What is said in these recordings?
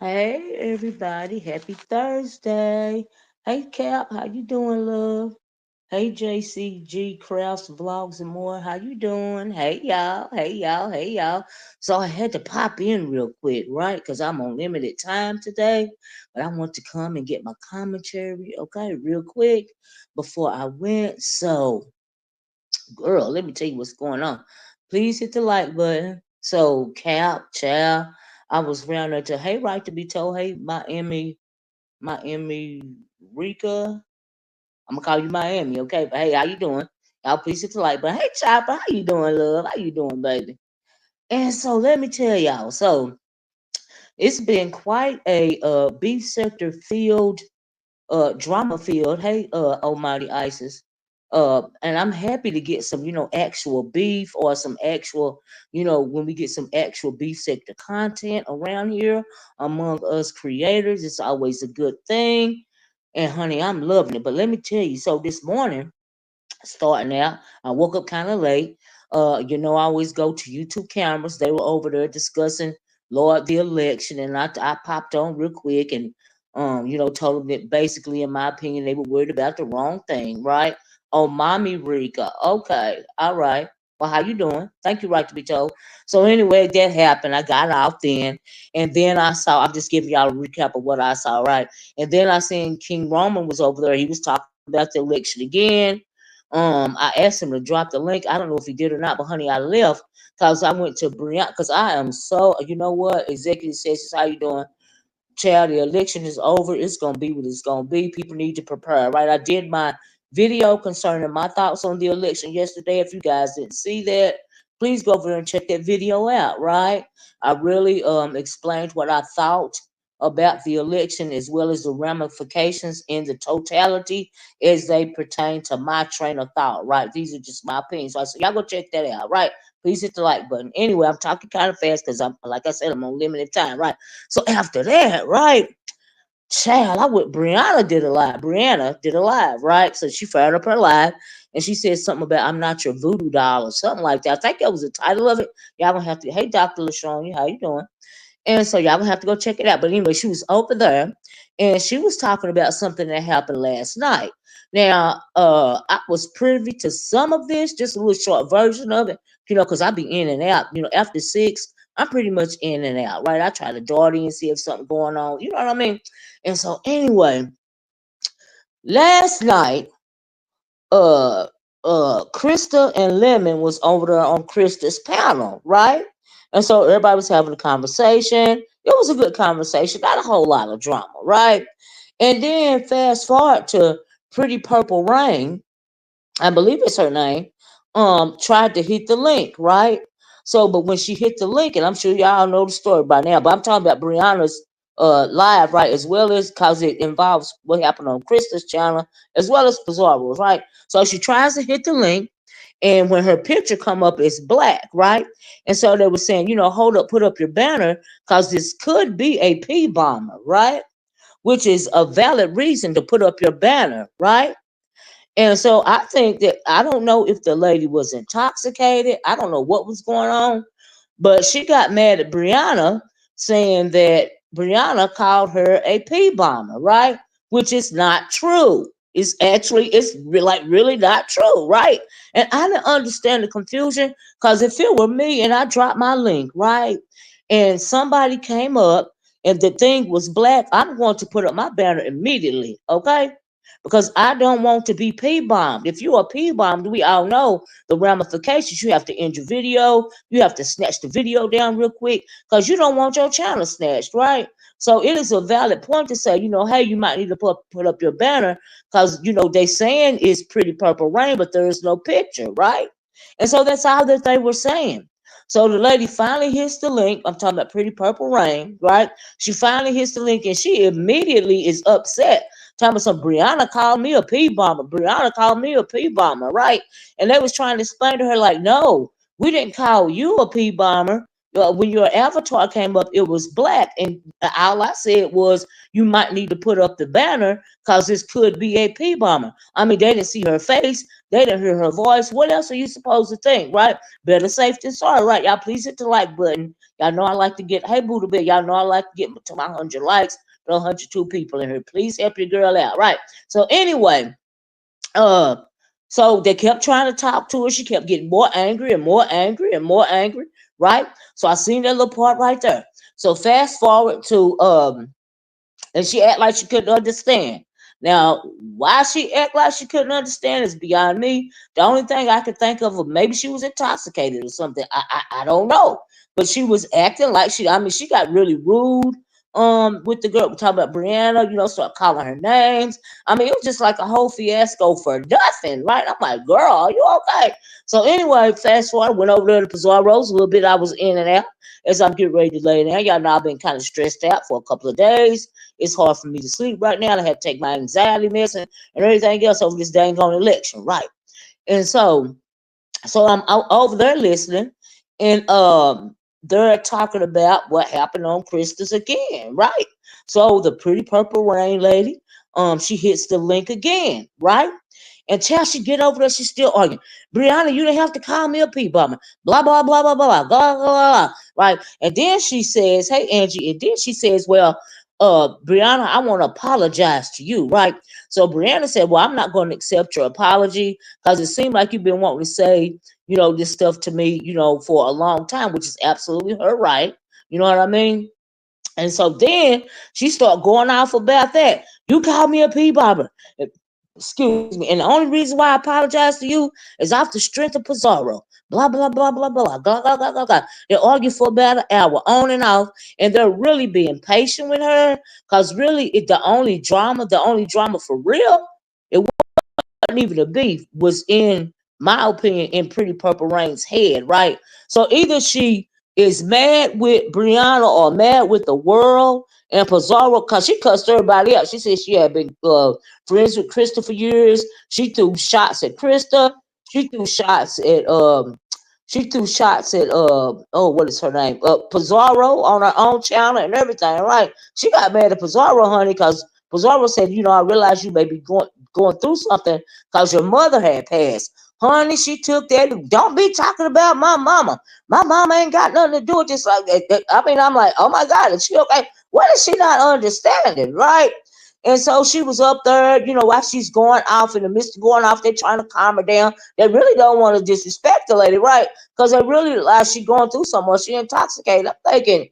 Hey everybody, happy Thursday. Hey Cap, how you doing, love? Hey JCG Crafts Vlogs and more, how you doing? Hey y'all. So I had to pop in real quick, right? Because I'm on limited time today, but I want to come and get my commentary, okay, real quick before I went. So, girl, let me tell you what's going on. Please hit the like button. So, Cap, Chow, I was around there to, hey, right to be told, hey, Miami, Rika. I'm gonna call you Miami, okay? But hey, how you doing? Y'all please hit the like button. Hey, Chopper, how you doing, love? How you doing, baby? And so let me tell y'all. So it's been quite a beef sector field drama field. Hey, Almighty Isis. And I'm happy to get some, actual beef or some actual, when we get some actual beef sector content around here among us creators, it's always a good thing. And honey, I'm loving it. But let me tell you, so this morning, starting out, I woke up kind of late. I always go to YouTube cameras. They were over there discussing, Lord, the election, and I popped on real quick and told them that basically, in my opinion, they were worried about the wrong thing, right? Oh, mommy Rika. Okay, all right. Well, how you doing? Thank you, right to be told. So anyway, that happened. I got out then, and then I saw. I'm just giving y'all a recap of what I saw, right? And then I seen King Roman was over there. He was talking about the election again. I asked him to drop the link. I don't know if he did or not, but honey, I left because I went to Brianna because I am so, you know what? Executive sessions, how you doing? Child, the election is over. It's gonna be what it's gonna be. People need to prepare, right? I did my video concerning my thoughts on the election yesterday. If you guys didn't see that, please go over there and check that video out, right? I really explained what I thought about the election as well as the ramifications in the totality as they pertain to my train of thought, right? These are just my opinions. So I said, y'all go check that out, right? Please hit the like button. Anyway, I'm talking kind of fast because I'm, like I said, I'm on limited time, right? So after that, right, child, I went. Brianna did a live. Brianna did a live, right? So she fired up her live, and she said something about "I'm not your voodoo doll" or something like that. I think that was the title of it. Y'all gonna have to. Hey, Doctor Lashon, how you doing? And so y'all gonna have to go check it out. But anyway, she was over there, and she was talking about something that happened last night. Now, I was privy to some of this, just a little short version of it, because I be in and out. After 6, I'm pretty much in and out, right? I try to dart in, see if something going on. You know what I mean? And so anyway, last night, uh, Krista and Lemon was over there on Krista's panel, right? And so everybody was having a conversation. It was a good conversation, not a whole lot of drama, right? And then fast forward to Pretty Purple Rain, I believe it's her name, tried to hit the link, right? So, but when she hit the link, and I'm sure y'all know the story by now, but I'm talking about Brianna's live, right, as well as because it involves what happened on Krista's channel, as well as Pizarro's, right? So she tries to hit the link, and when her picture come up, it's black, right? And so they were saying, hold up, put up your banner, because this could be a P bomber, right? Which is a valid reason to put up your banner, right? And so I think that I don't know if the lady was intoxicated. I don't know what was going on, but she got mad at Brianna saying that Brianna called her a P bomber, right? Which is not true. Like really not true, right? And I didn't understand the confusion because if it were me and I dropped my link, right, and somebody came up and the thing was black, I'm going to put up my banner immediately, okay? Because I don't want to be P bombed. If you are P bombed, we all know the ramifications. You have to end your video, you have to snatch the video down real quick because you don't want your channel snatched, right? So it is a valid point to say, hey, you might need to put up your banner because, they saying it's Pretty Purple Rain, but there is no picture, right? And so that's all that they were saying. So the lady finally hits the link. I'm talking about Pretty Purple Rain, right? She finally hits the link and she immediately is upset. Talking about some Brianna called me a P bomber. Brianna called me a P bomber, right? And they was trying to explain to her, like, no, we didn't call you a P bomber. when your avatar came up, it was black, and all I said was you might need to put up the banner because this could be a P bomber. I mean, they didn't see her face, they didn't hear her voice. What else are you supposed to think, right? Better safe than sorry, right? Y'all please hit the like button. Y'all know I like to get, hey Buddha Bear, y'all know I like to get to my 100 likes. There are 102 people in here. Please help your girl out, right? So anyway, uh, so they kept trying to talk to her. She kept getting more angry and more angry and more angry, right? So I seen that little part right there. So fast forward to and she act like she couldn't understand. Now, why she act like she couldn't understand is beyond me. The only thing I could think of, maybe she was intoxicated or something. I don't know, but she was acting like she. I mean, she got really rude. With the girl, we talking about Brianna, start calling her names. I mean, it was just like a whole fiasco for nothing, right? I'm like, girl, are you okay? So anyway, fast forward, went over there to Pizarro's a little bit. I was in and out as I'm getting ready to lay down. Y'all know I've been kind of stressed out for a couple of days. It's hard for me to sleep right now. I had to take my anxiety medicine and everything else over this dang on election, right? And so I'm out over there listening, and they're talking about what happened on Christmas again, right? So the pretty purple rain lady, she hits the link again, right? And till she get over there, she's still arguing. Brianna, you didn't have to call me a pee bummer. Blah, blah, blah, blah, blah, blah, blah, blah, blah. Right. And then she says, hey, Angie. And then she says, well, Brianna, I want to apologize to you. Right. So Brianna said, well, I'm not going to accept your apology because it seemed like you've been wanting to say, this stuff to me, for a long time, which is absolutely her right. You know what I mean? And so then she started going off about that. You called me a pee bobber. Excuse me. And the only reason why I apologize to you is off the strength of Pizarro. Blah, blah, blah, blah, blah, blah, blah, blah, blah, blah, blah. They argue for about an hour, on and off, and they're really being patient with her because really the only drama for real, it wasn't even a beef, was in my opinion, in Pretty Purple Rain's head, right? So either she is mad with Brianna or mad with the world and Pizarro because she cussed everybody out. She said she had been friends with Krista for years. She threw shots at Krista. She threw shots at what is her name? Pizarro on her own channel and everything, right? She got mad at Pizarro, honey, because Pizarro said, I realize you may be going through something because your mother had passed. Honey, she took that. Don't be talking about my mama. My mama ain't got nothing to do with this. Like, I mean, I'm like, oh my God, is she okay? What is she not understanding, right? And so she was up there, while she's going off in the midst of going off, they're trying to calm her down. They really don't want to disrespect the lady, right? Because they really, like, she going through so much, she intoxicated. I'm thinking,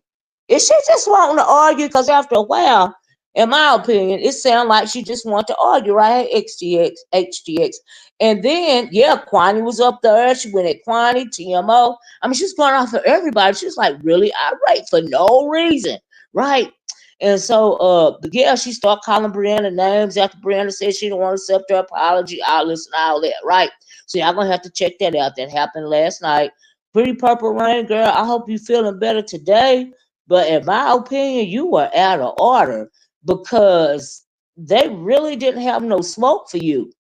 is she just wanting to argue? Because after a while, in my opinion, it sounded like she just wanted to argue, right? HTX. And then, yeah, Kwani was up there. She went at Kwani, TMO. I mean, she's going off for everybody. She's like really irate for no reason, right? And so, yeah, she started calling Brianna names after Brianna said she didn't want to accept her apology, all this and all that, right? So y'all gonna have to check that out. That happened last night. Pretty Purple Rain, girl, I hope you feeling better today. But in my opinion, you were out of order because they really didn't have no smoke for you.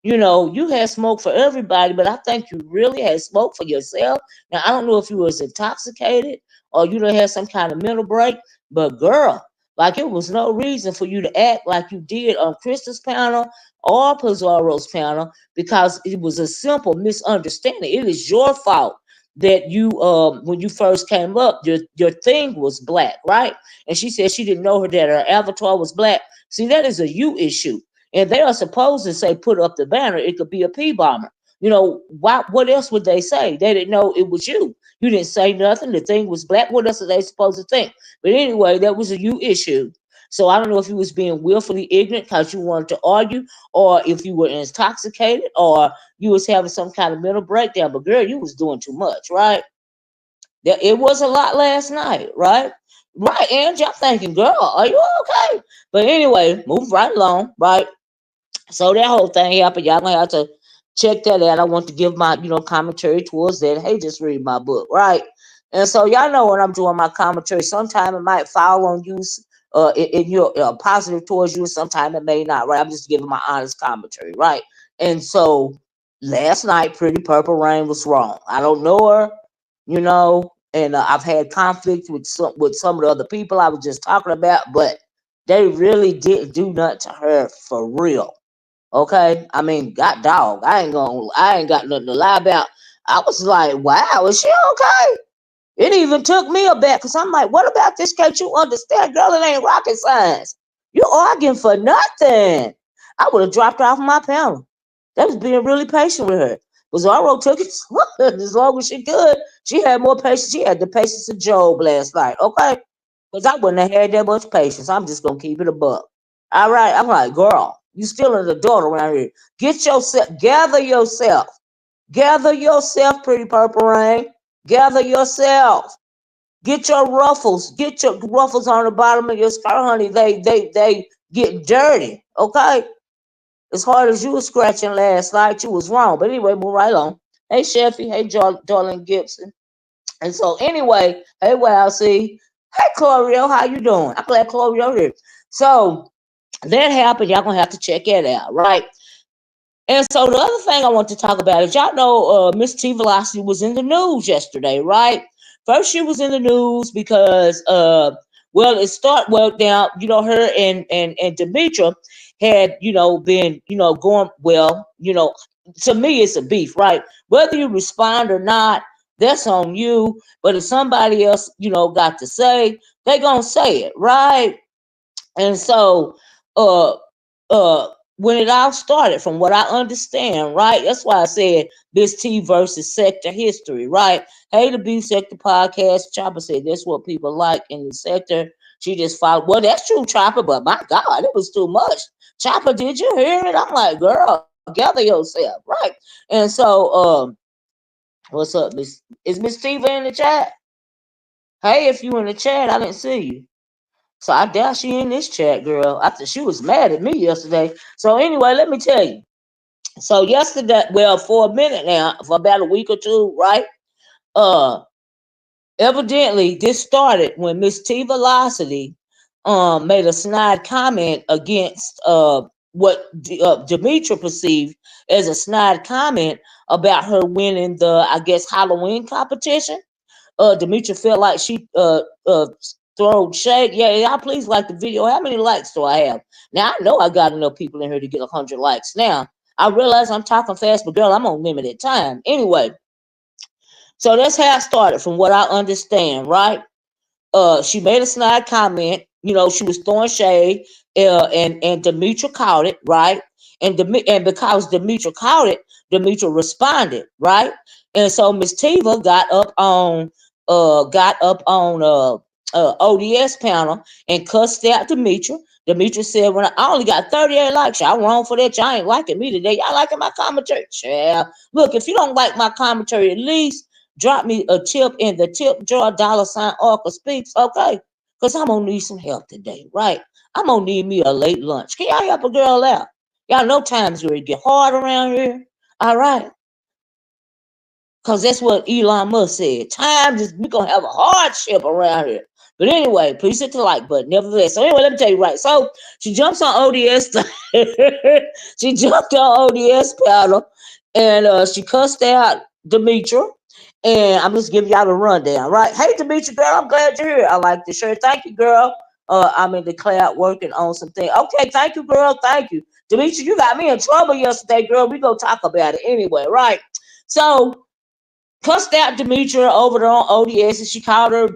You had smoke for everybody, but I think you really had smoke for yourself. Now, I don't know if you was intoxicated or you done had some kind of mental break, but girl, like it was no reason for you to act like you did on Krista's panel or Pizarro's panel because it was a simple misunderstanding. It is your fault that you when you first came up, your thing was black, right? And she said she didn't know that her avatar was black. See, that is a you issue. And they are supposed to say, put up the banner. It could be a P bomber. What else would they say? They didn't know it was you. You didn't say nothing. The thing was black. What else are they supposed to think? But anyway, that was a you issue. So I don't know if you was being willfully ignorant because you wanted to argue, or if you were intoxicated, or you was having some kind of mental breakdown. But girl, you was doing too much, right? It was a lot last night, right? Right, Angie. I'm thinking, girl, are you okay? But anyway, move right along, right? So that whole thing happened. Y'all gonna have to check that out. I want to give my, commentary towards that. Hey, just read my book, right? And so y'all know when I'm doing my commentary, sometime it might fall on you, in your positive towards you, and sometime it may not, right? I'm just giving my honest commentary, right? And so last night, Pretty Purple Rain was wrong. I don't know her, you know. and I've had conflict with some of the other people I was just talking about, but they really didn't do nothing to her for real. Okay, I mean, God dog, I ain't got nothing to lie about. I was like, wow, is she okay? It even took me aback because I'm like, what about this? Can't you understand, girl? It ain't rocket science. You're arguing for nothing. I would have dropped her off my panel. That was being really patient with her. Bizarro took it as long as she could. She had more patience. She had the patience of Job last night, okay? Because I wouldn't have had that much patience. I'm just going to keep it a buck. All right. I'm like, girl, you still an adult around here. Get yourself, gather yourself. Gather yourself, pretty purple rain. Gather yourself. Get your ruffles. Get your ruffles on the bottom of your skirt, honey. They get dirty. Okay? As hard as you were scratching last night, you was wrong. But anyway, move right on. Hey Sheffy. Hey Darlene Gibson. And so anyway, hey Wow see. Hey Chlorio, how you doing? I'm glad Chlorio here. So that happened. Y'all gonna have to check it out, right? And so the other thing I want to talk about is y'all know MzTeavalocity was in the news yesterday, right? First she was in the news because now, her and Demetria had, been, going well, to me it's a beef, right? Whether you respond or not, that's on you. But if somebody else, got to say, they gonna say it, right? And so, uh, uh, when it all started, from what I understand, right? That's why I said this T versus sector history, right? Hey, the B Sector podcast. Chopper said that's what people like in the sector. She just followed. Well, that's true, Chopper, but my God, it was too much. Chopper, did you hear it? I'm like, girl, gather yourself, right? And so, what's up, Miss? Is Miss Tiva in the chat? Hey, if you in the chat, I didn't see you. So I doubt she in this chat, girl. I thought she was mad at me yesterday. So anyway, let me tell you. So yesterday, well, for a minute now, for about a week or two, right? Uh, Evidently this started when MzTeavalocity made a snide comment against what Demetria perceived as a snide comment about her winning the, I guess, Halloween competition. Demetria felt like she thrown shade. Yeah, y'all please like the video. How many likes do I have? Now I know I got enough people in here to get 100 likes. Now I realize I'm talking fast, but girl, I'm on limited time. Anyway, so that's how it started, from what I understand, right? She made a snide comment. She was throwing shade, and Demetria caught it, right? And because Demetria caught it, Demetria responded, right? And so Miss Tiva got up on ODS panel and cussed out Demetria. Demetria said, "When I only got 38 likes, y'all wrong for that. Y'all ain't liking me today. Y'all liking my commentary? Yeah. Look, if you don't like my commentary, at least drop me a tip in the tip jar, $ Orca Speaks, okay? Because I'm going to need some help today, right? I'm going to need me a late lunch. Can y'all help a girl out? Y'all know times where it get hard around here, all right? Because that's what Elon Musk said. Times is, we're going to have a hardship around here. But anyway, please hit the like button, nevertheless. So anyway, let me tell you, right? So she jumps on ODS. She jumped on ODS panel, and she cussed out Demetria. And I'm just giving y'all the rundown, right? Hey, Demetria, girl, I'm glad you're here. I like the shirt. Thank you, girl. I'm in the cloud working on some things. Okay, thank you, girl. Thank you. Demetria, you got me in trouble yesterday, girl. We gonna talk about it anyway, right? So cussed out Demetria over there on ODS, and she called her,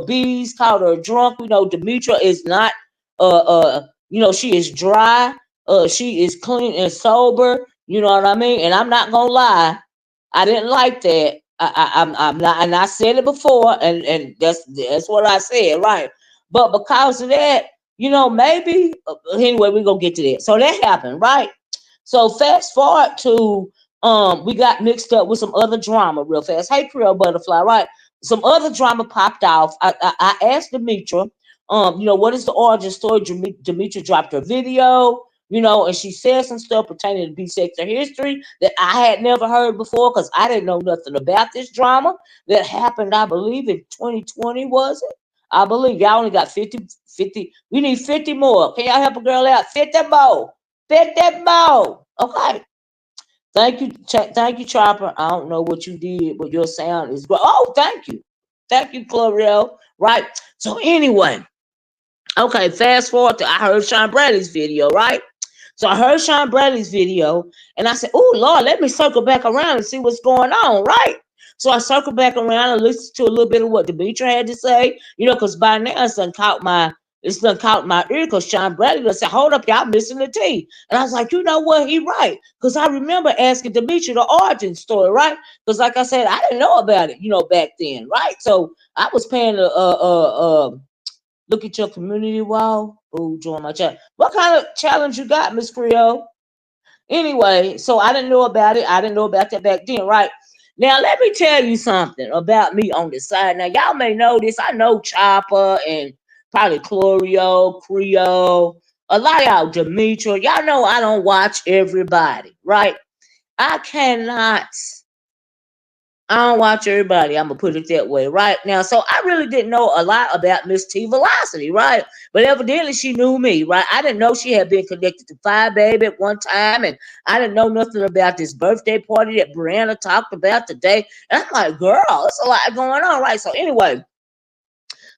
bees, called her drunk. Demetria is not, she is dry. She is clean and sober. You know what I mean? And I'm not gonna lie, I didn't like that. I'm not, and I said it before, and that's what I said, right? But because of that, maybe anyway, we're gonna get to that. So that happened, right? So fast forward to we got mixed up with some other drama real fast. Hey, Creole Butterfly, right? Some other drama popped off. I asked Demetria, what is the origin story? Demetria dropped her video, and she said some stuff pertaining to B-sector history that I had never heard before because I didn't know nothing about this drama that happened, I believe, in 2020, was it? I believe y'all only got 50. We need 50 more. Can y'all help a girl out? 50 more. 50 more. Okay. Thank you, Chopper. I don't know what you did, but your sound is great. Oh, thank you. Thank you, Chlorio. Right. So anyway, okay, fast forward to I heard Sean Bradley's video, right? So I heard Sean Bradley's video and I said, oh Lord, let me circle back around and see what's going on, right? So I circled back around and listened to a little bit of what Demetria had to say, because by now it's done caught my ear because Sean Bradley said, hold up, y'all missing the T. And I was like, you know what, he right. Because I remember asking Demetria the origin story, right? Because like I said, I didn't know about it, back then, right? So I was paying look at your community wall. Oh, join my chat. What kind of challenge you got, Miss Creole? Anyway, so I didn't know about it. I didn't know about that back then, right? Now, let me tell you something about me on the side. Now, y'all may know this. I know Chopper and probably Chlorio, Creole, a lot of y'all, Demetria. Y'all know I don't watch everybody, right? I don't watch everybody. I'm gonna put it that way, right? Now, so I really didn't know a lot about MzTeavalocity, right? But evidently she knew me, right? I didn't know she had been connected to Fire Baby at one time, and I didn't know nothing about this birthday party that Brianna talked about today. And I'm like, girl, there's a lot going on, right? So anyway,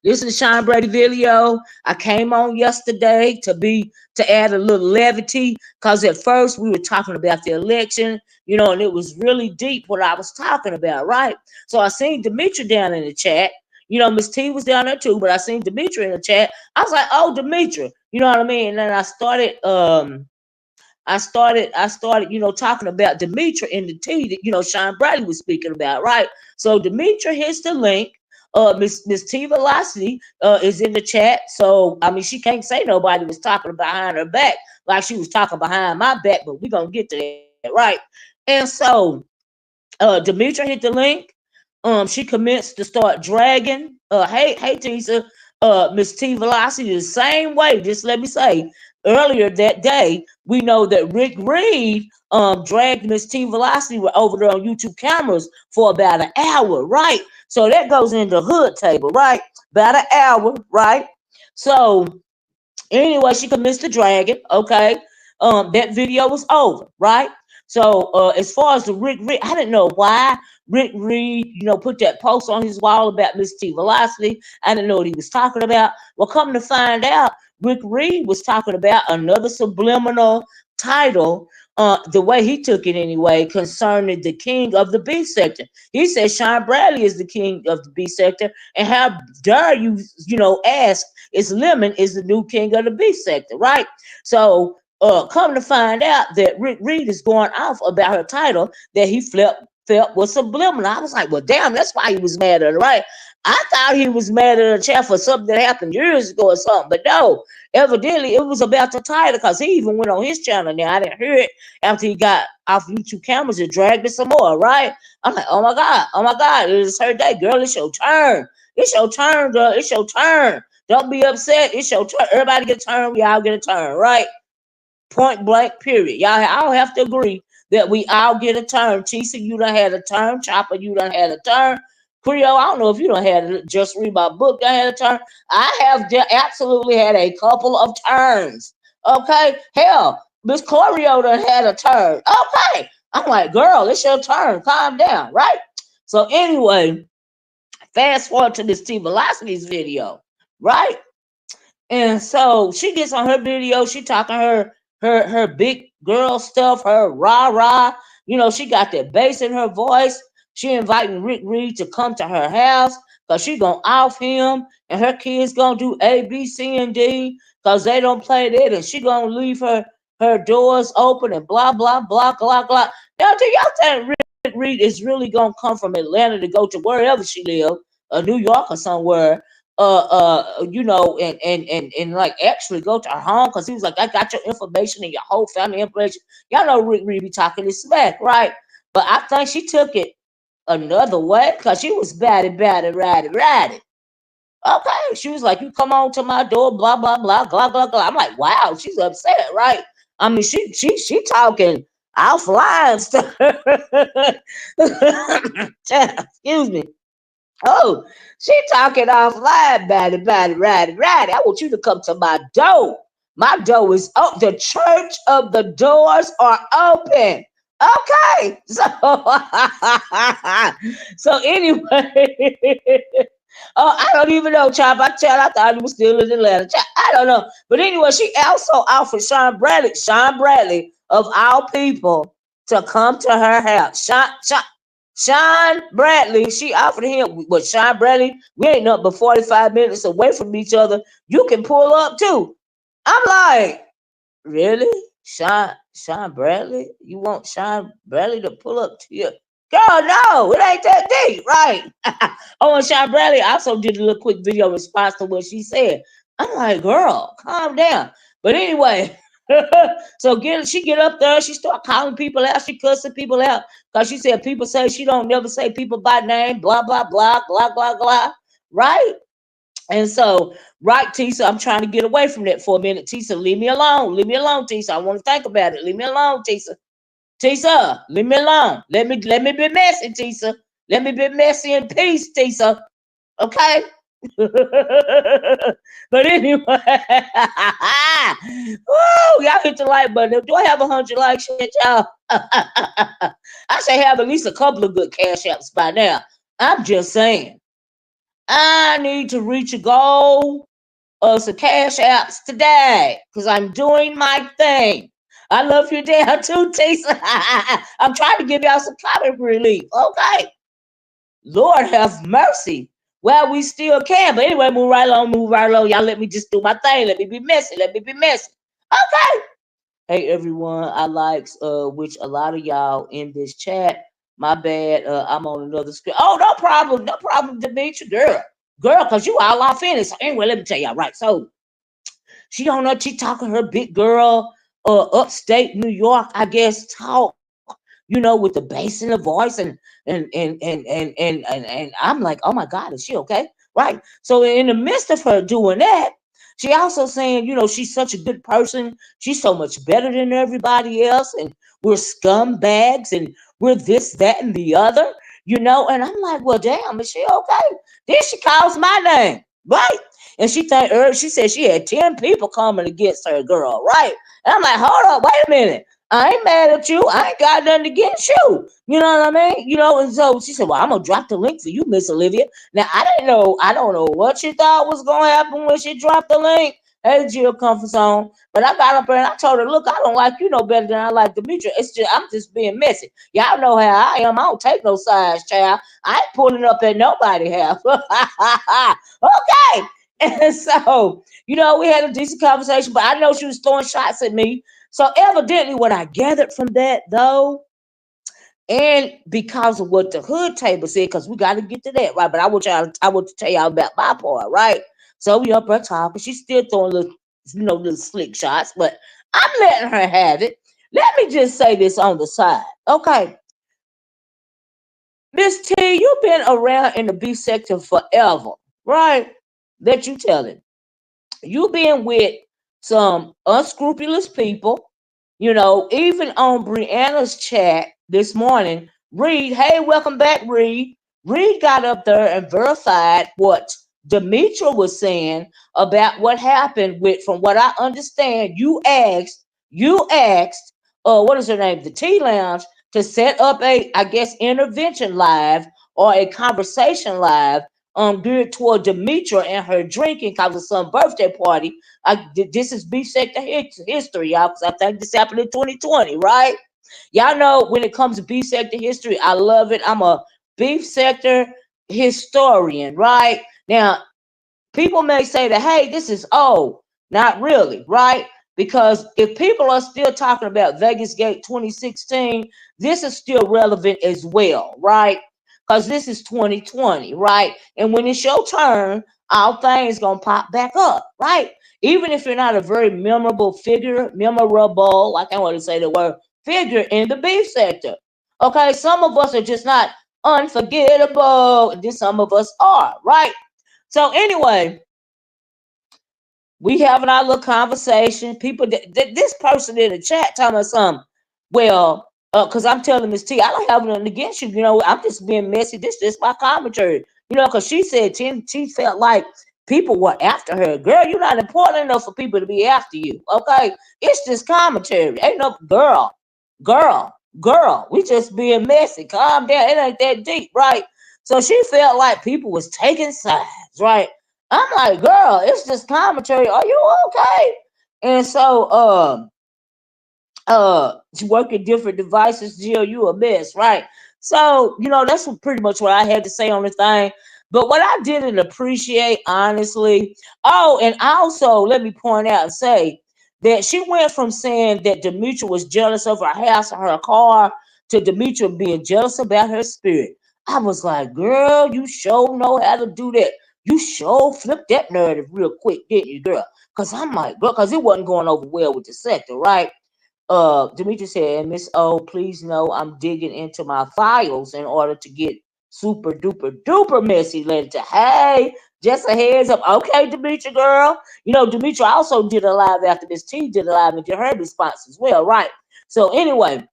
this is Sean Brady video. I came on yesterday to add a little levity because at first we were talking about the election, and it was really deep what I was talking about, right? So I seen Demetria down in the chat. Miss T was down there too, but I seen Demetria in the chat. I was like, oh, Demetria, you know what I mean? And then I started, talking about Demetria in the T that, Sean Bradley was speaking about, right? So Demetria hits the link. MzTeavalocity is in the chat. So, I mean, she can't say nobody was talking behind her back like she was talking behind my back, but we're going to get to that, right? And so, Demetria hit the link. She commenced to start dragging. Hey, Tisa, MzTeavalocity the same way. Just let me say, earlier that day, we know that Rick Reed dragged MzTeavalocity over there on YouTube cameras for about an hour, right? So that goes into HoodTable, right? About an hour, right? So anyway, she commenced to drag it. Okay. That video was over, right? So as far as the Rick Reed, I didn't know why Rick Reed, put that post on his wall about MzTeavalocity. I didn't know what he was talking about. Well, come to find out, Rick Reed was talking about another subliminal title, the way he took it anyway, concerning the king of the B sector. He said Sean Bradley is the king of the B sector, and how dare you, ask is Lemon is the new king of the B sector, right? So come to find out that Rick Reed is going off about her title that he felt was subliminal. I was like, well, damn, that's why he was mad at her, right? I thought he was mad at her chat for something that happened years ago or something, but no, evidently it was about the title because he even went on his channel. Now I didn't hear it after he got off YouTube cameras and dragged it some more, right? I'm like, oh my God, it's her day, girl. It's your turn. It's your turn, girl. It's your turn. Don't be upset. It's your turn. Everybody get a turn. We all get a turn, right? Point blank, period. Y'all all have to agree that we all get a turn. Tisa, you done had a turn. Chopper, you done had a turn. Creole, I don't know if you done had it. Just read my book. I had a turn. I have absolutely had a couple of turns. Okay? Hell, Miss Chlorio done had a turn. Okay. I'm like, girl, it's your turn. Calm down, right? So anyway, fast forward to this MzTeavalocity's video, right? And so she gets on her video, she talking her big girl stuff, her rah. She got that bass in her voice. She inviting Rick Reed to come to her house because she gonna off him and her kids gonna do A, B, C, and D because they don't play that, and she gonna leave her doors open and blah, blah, blah, blah, blah. Now, do y'all think Rick Reed is really gonna come from Atlanta to go to wherever she live, New York or somewhere, and like actually go to her home? Because he was like, I got your information and your whole family information. Y'all know Rick Reed be talking this smack, right? But I think she took it another way because she was batty, ratty. Okay, she was like, you come on to my door, blah, blah, blah, blah, blah, blah. I'm like, wow, she's upset, right? I mean, she talking offline stuff. Excuse me. Oh, she talking offline, batty, ratty. I want you to come to my door. My door is open. The church of the doors are open. Okay. So, so anyway, Oh, I don't even know, Chop. I thought he was still in Atlanta. Chop, I don't know. But anyway, she also offered Sean Bradley, of all people, to come to her house. Sean Bradley, she offered him, but Sean Bradley, we ain't up but 45 minutes away from each other. You can pull up too. I'm like, really? Sean Bradley? You want Sean Bradley to pull up to you? Girl, no, it ain't that deep, right? Oh, and Sean Bradley also did a little quick video response to what she said. I'm like, girl, calm down. But anyway, so she get up there, she start calling people out, she cussing people out because she said people say she don't never say people by name, blah blah blah blah blah blah, right? And so, right, Tisa, I'm trying to get away from that for a minute. Tisa, leave me alone. Leave me alone, Tisa. I want to think about it. Leave me alone, Tisa. Tisa, leave me alone. Let me be messy, Tisa. Let me be messy in peace, Tisa. Okay? But anyway, woo, y'all hit the like button. Do I have 100 likes yet, y'all? I should have at least a couple of good cash apps by now. I'm just saying. I need to reach a goal of some cash apps today because I'm doing my thing. I love you down too, Tisa. I'm trying to give y'all some comic relief. Okay. Lord have mercy. Well, we still can. But anyway, move right along, move right along. Y'all let me just do my thing. Let me be messy. Let me be messy. Okay. Hey everyone, I likes which a lot of y'all in this chat. My bad. I'm on another screen. Oh, no problem, Demetria, girl, cause you all off in it. So anyway, let me tell y'all, right? So she don't know she talking her big girl, upstate New York, I guess, talk, with the bass in the voice and I'm like, oh my God, is she okay? Right. So in the midst of her doing that, she also saying, she's such a good person. She's so much better than everybody else, and we're scumbags, and we're this, that, and the other, And I'm like, well, damn, is she okay? Then she calls my name, right? And she said she had 10 people coming against her, girl, right? And I'm like, hold up, wait a minute. I ain't mad at you. I ain't got nothing against you. You know what I mean? And so she said, well, I'm gonna drop the link for you, Miss Olivia. Now I don't know what she thought was gonna happen when she dropped the link. Hey, Jill comfort zone. But I got up there and I told her, look, I don't like you no better than I like Demetria. I'm just being messy. Y'all know how I am. I don't take no sides, child. I ain't pulling up at nobody house. Okay. And so, we had a decent conversation, but I know she was throwing shots at me. So evidently what I gathered from that though, and because of what the HoodTable said, because we got to get to that, right? But I want to tell y'all about my part, right? So we up her talking. She's still throwing little slick shots, but I'm letting her have it. Let me just say this on the side. Okay. Miss T, you've been around in the beef sector forever, right? That you telling. You been with some unscrupulous people, even on Brianna's chat this morning. Reed, hey, welcome back, Reed. Reed got up there and verified what Demetria was saying about what happened from what I understand, you asked, what is her name? The Tea Lounge to set up I guess, intervention live or a conversation live geared toward Demetria and her drinking because of some birthday party. This is beef sector history, y'all, because I think this happened in 2020, right? Y'all know when it comes to beef sector history, I love it. I'm a beef sector historian, right? Now, people may say that, hey, this is old. Not really, right? Because if people are still talking about Vegas Gate 2016, this is still relevant as well, right? Because this is 2020, right? And when it's your turn, all things gonna pop back up, right? Even if you're not a very memorable, I can't want to say the word figure in the beef sector. Okay, some of us are just not unforgettable, and then some of us are, right? So anyway, we having our little conversation. People, this person in the chat telling us something. Well, because I'm telling Miss T, I don't have nothing against you. I'm just being messy. This is my commentary. Because she said she felt like people were after her. Girl, you're not important enough for people to be after you. Okay, it's just commentary. Ain't no girl. We just being messy. Calm down. It ain't that deep, right? So she felt like people was taking sides, right? I'm like, girl, it's just commentary. Are you okay? And so, to work at different devices, Jill, you a mess, right? So, that's pretty much what I had to say on the thing. But what I didn't appreciate, honestly, oh, and also let me point out and say that she went from saying that Demetria was jealous of her house and her car to Demetria being jealous about her spirit. I was like, girl, you sure know how to do that. You sure flipped that narrative real quick, didn't you, girl? Because I'm like, girl, because it wasn't going over well with the sector, right? Demetria said, Miss O, please know I'm digging into my files in order to get super duper duper messy later. Hey, just a heads up. Okay, Demetria girl. Demetria also did a live after this. T did a live and did her response as well, right? So anyway,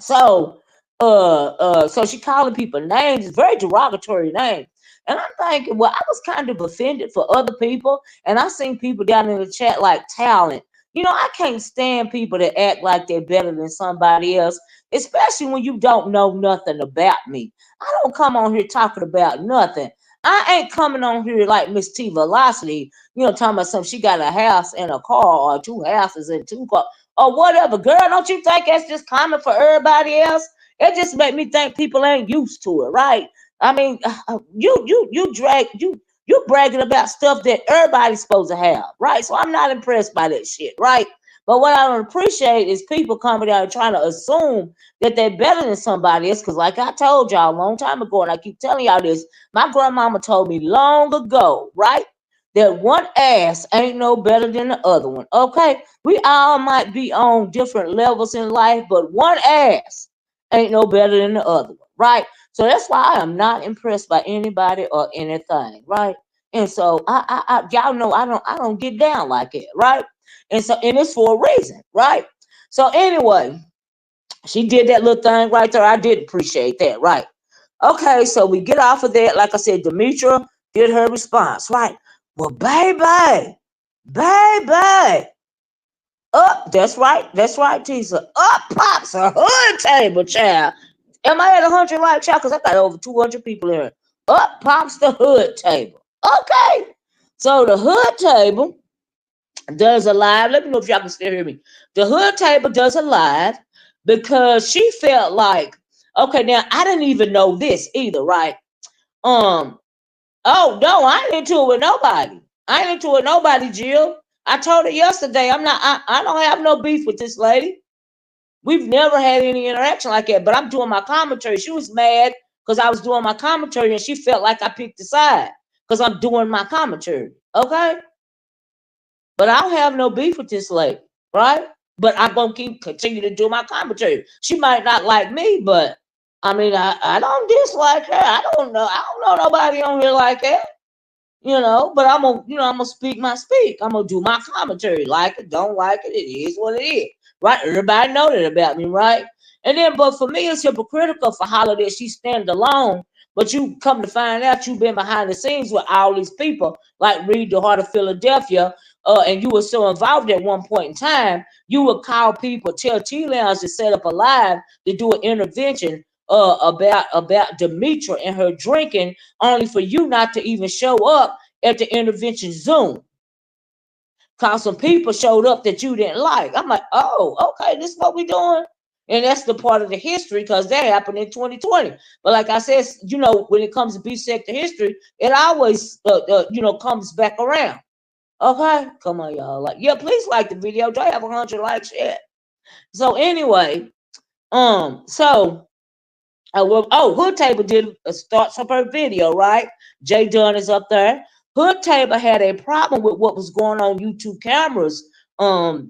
so so she calling people names, very derogatory names. And I'm thinking, well, I was kind of offended for other people. And I seen people down in the chat like talent. I can't stand people that act like they're better than somebody else, especially when you don't know nothing about me. I don't come on here talking about nothing. I ain't coming on here like MzTeavalocity, talking about something. She got a house and a car, or two houses and two cars, or whatever. Girl, don't you think that's just common for everybody else? It just make me think people ain't used to it, right? I mean, you bragging about stuff that everybody's supposed to have, right? So I'm not impressed by that shit, right? But what I don't appreciate is people coming out and trying to assume that they're better than somebody else. Because like I told y'all a long time ago, and I keep telling y'all this, my grandmama told me long ago, right? That one ass ain't no better than the other one. Okay, we all might be on different levels in life, but one ass ain't no better than the other one, right? So that's why I am not impressed by anybody or anything, right? And so y'all know I don't get down like it, right? And it's for a reason, right? So anyway, she did that little thing right there. I did appreciate that, right? Okay, so we get off of that. Like I said, Demetria did her response, right? Well, baby, up. That's right, Tisa. Up pops a hood table, child. Am I at 100 like child? Because I got over 200 people in here. Up pops the hood table. Okay, so the hood table does a live. Let me know if y'all can still hear me. The hood table does a live because she felt like, okay, now I didn't even know this either, right? Um, oh no, I ain't into it with nobody. I ain't into it with nobody, Jill. I told her yesterday, I don't have no beef with this lady. We've never had any interaction like that, but I'm doing my commentary. She was mad because I was doing my commentary and she felt like I picked a side because I'm doing my commentary. Okay? But I don't have no beef with this lady, right? But I'm gonna continue to do my commentary. She might not like me, but I mean, I don't dislike her. I don't know nobody on here like that. But I'm gonna speak my speak. I'm gonna do my commentary. Like it, don't like it, it is what it is. Right? Everybody know that about me, right? And then, but for me, it's hypocritical for Holiday. She standing alone, but you come to find out you've been behind the scenes with all these people, like Read the Heart of Philadelphia, and you were so involved at one point in time, you would call people, tell T Lounge to set up a live to do an intervention about Demetria and her drinking, only for you not to even show up at the intervention Zoom. Cause some people showed up that you didn't like. I'm like, oh, okay, this is what we doing. And that's the part of the history because that happened in 2020. But like I said, when it comes to B sector history, it always, comes back around. Okay, come on, y'all. Like, yeah, please like the video. Do I have 100 likes yet? So anyway, so HoodTable did starts up her video, right? Jay Dunn is up there. HoodTable had a problem with what was going on YouTube cameras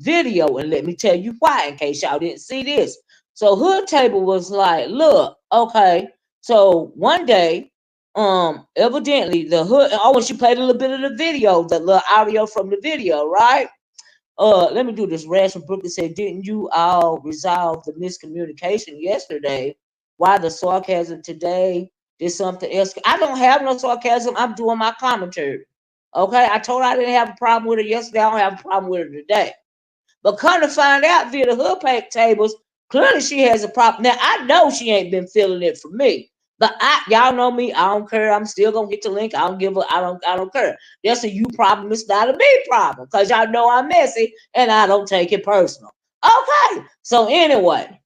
video, and let me tell you why, in case y'all didn't see this. So HoodTable was like, look, okay. So one day, evidently the hood. Oh, when she played a little bit of the video, the little audio from the video, right? Let me do this. Rash from Brooklyn said, didn't you all resolve the miscommunication yesterday? Why the sarcasm today? Did something else? I don't have no sarcasm. I'm doing my commentary. Okay, I told her I didn't have a problem with her yesterday. I don't have a problem with her today. But come to find out via the hood pack tables, clearly she has a problem. Now I know she ain't been feeling it for me. But y'all know me, I don't care. I'm still gonna get the link. I don't care. That's a you problem, it's not a me problem. Because y'all know I'm messy and I don't take it personal. Okay. So anyway,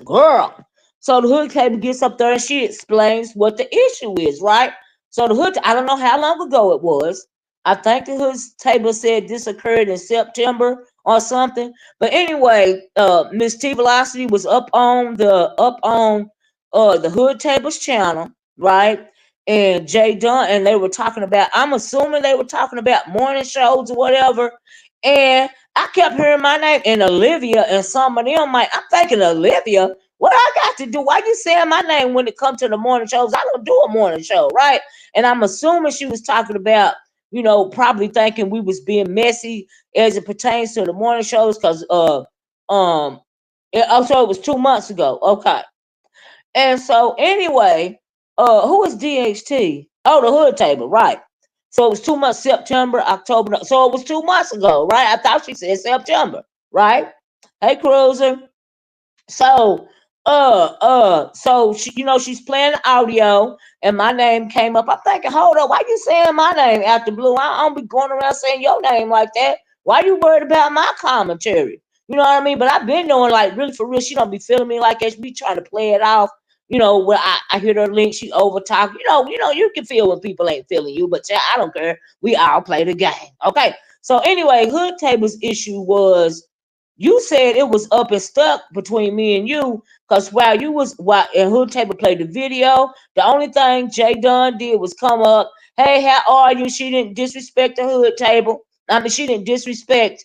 girl. So the hood table gets up there and she explains what the issue is, right? So the hood, I don't know how long ago it was. I think the hood table said this occurred in September or something. But anyway, MzTeavalocity was up on the hood table's channel, right? And Jay Dunn, and they were talking about, I'm assuming they were talking about morning shows or whatever. And I kept hearing my name and Olivia and some of them. Like, I'm thinking, Olivia, what I got to do? Why you saying my name when it comes to the morning shows? I don't do a morning show, right? And I'm assuming she was talking about, probably thinking we was being messy as it pertains to the morning shows, because also it was 2 months ago. Okay. And so anyway, who is DHT? Oh, the hood table, right? So it was 2 months, September, October. So it was 2 months ago, right? I thought she said September, right? Hey, Cruiser. So, so she, she's playing audio, and my name came up. I'm thinking, hold up, why you saying my name out the blue? I don't be going around saying your name like that. Why you worried about my commentary? You know what I mean? But I've been knowing, like, really for real, she don't be feeling me like that. She be trying to play it off. Where I hear her link, she over talk. You can feel when people ain't feeling you, but yeah, I don't care. We all play the game. Okay. So anyway, Hood Table's issue was, you said it was up and stuck between me and you, because while and Hood Table played the video, the only thing Jay Dunn did was come up, hey, how are you? She didn't disrespect the Hood Table. I mean, um she didn't disrespect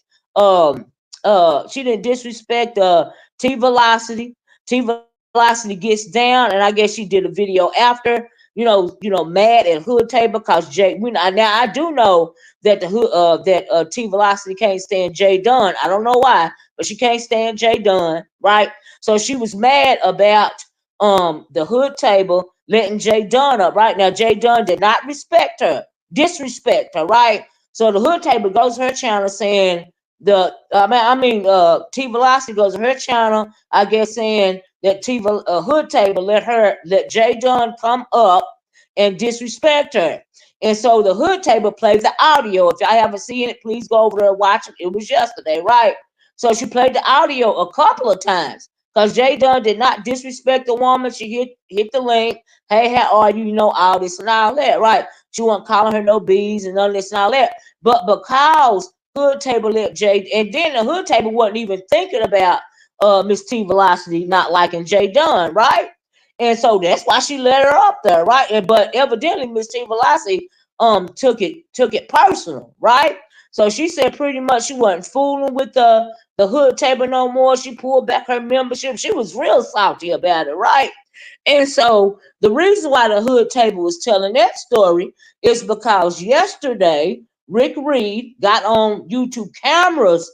T Velocity. T Velocity gets down, and I guess she did a video after, mad at Hood Table because Jay. Now I do know that T Velocity can't stand Jay Dunn. I don't know why, but she can't stand Jay Dunn, right? So she was mad about the Hood Table letting Jay Dunn up, right? Now Jay Dunn did not disrespect her, right? So the Hood Table goes to her channel saying T Velocity goes to her channel, I guess, saying that Hood Table let Jay Dunn come up and disrespect her. And so the Hood Table plays the audio. If y'all haven't seen it, please go over there and watch it. It was yesterday, right? So she played the audio a couple of times because Jay Dunn did not disrespect the woman. She hit the link. Hey, how are you? You know, all this and all that, right? She wasn't calling her no bees and none of this and all that. But because Hood Table let Jay, and then the Hood Table wasn't even thinking about MzTeavalocity not liking Jay Dunn, right? And so that's why she let her up there, right? But evidently MzTeavalocity took it personal, right? So she said pretty much she wasn't fooling with the Hood Table no more. She pulled back her membership. She was real salty about it, right? And so the reason why the Hood Table was telling that story is because yesterday Rick Reed got on YouTube cameras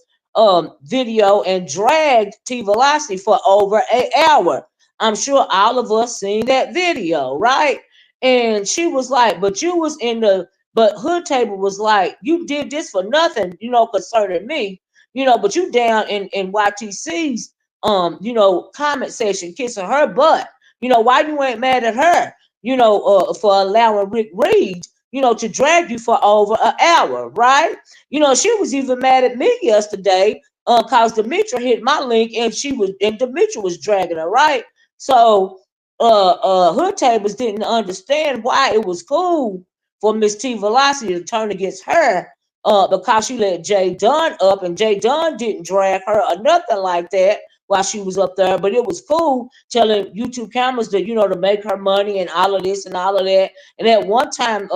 video and dragged T Velocity for over an hour. I'm sure all of us seen that video, right? And she was like, but Hood Table was like, you did this for nothing, concerning me, but you down in YTC's comment section kissing her butt. Why you ain't mad at her, for allowing Rick Reed, to drag you for over an hour, right? She was even mad at me yesterday, cause Demetria hit my link and Demetria was dragging her, right? So Hood Tables didn't understand why it was cool for MzTeavalocity to turn against her, because she let Jay Dunn up, and Jay Dunn didn't drag her or nothing like that while she was up there. But it was cool telling YouTube cameras that, to make her money and all of this and all of that. And at one time,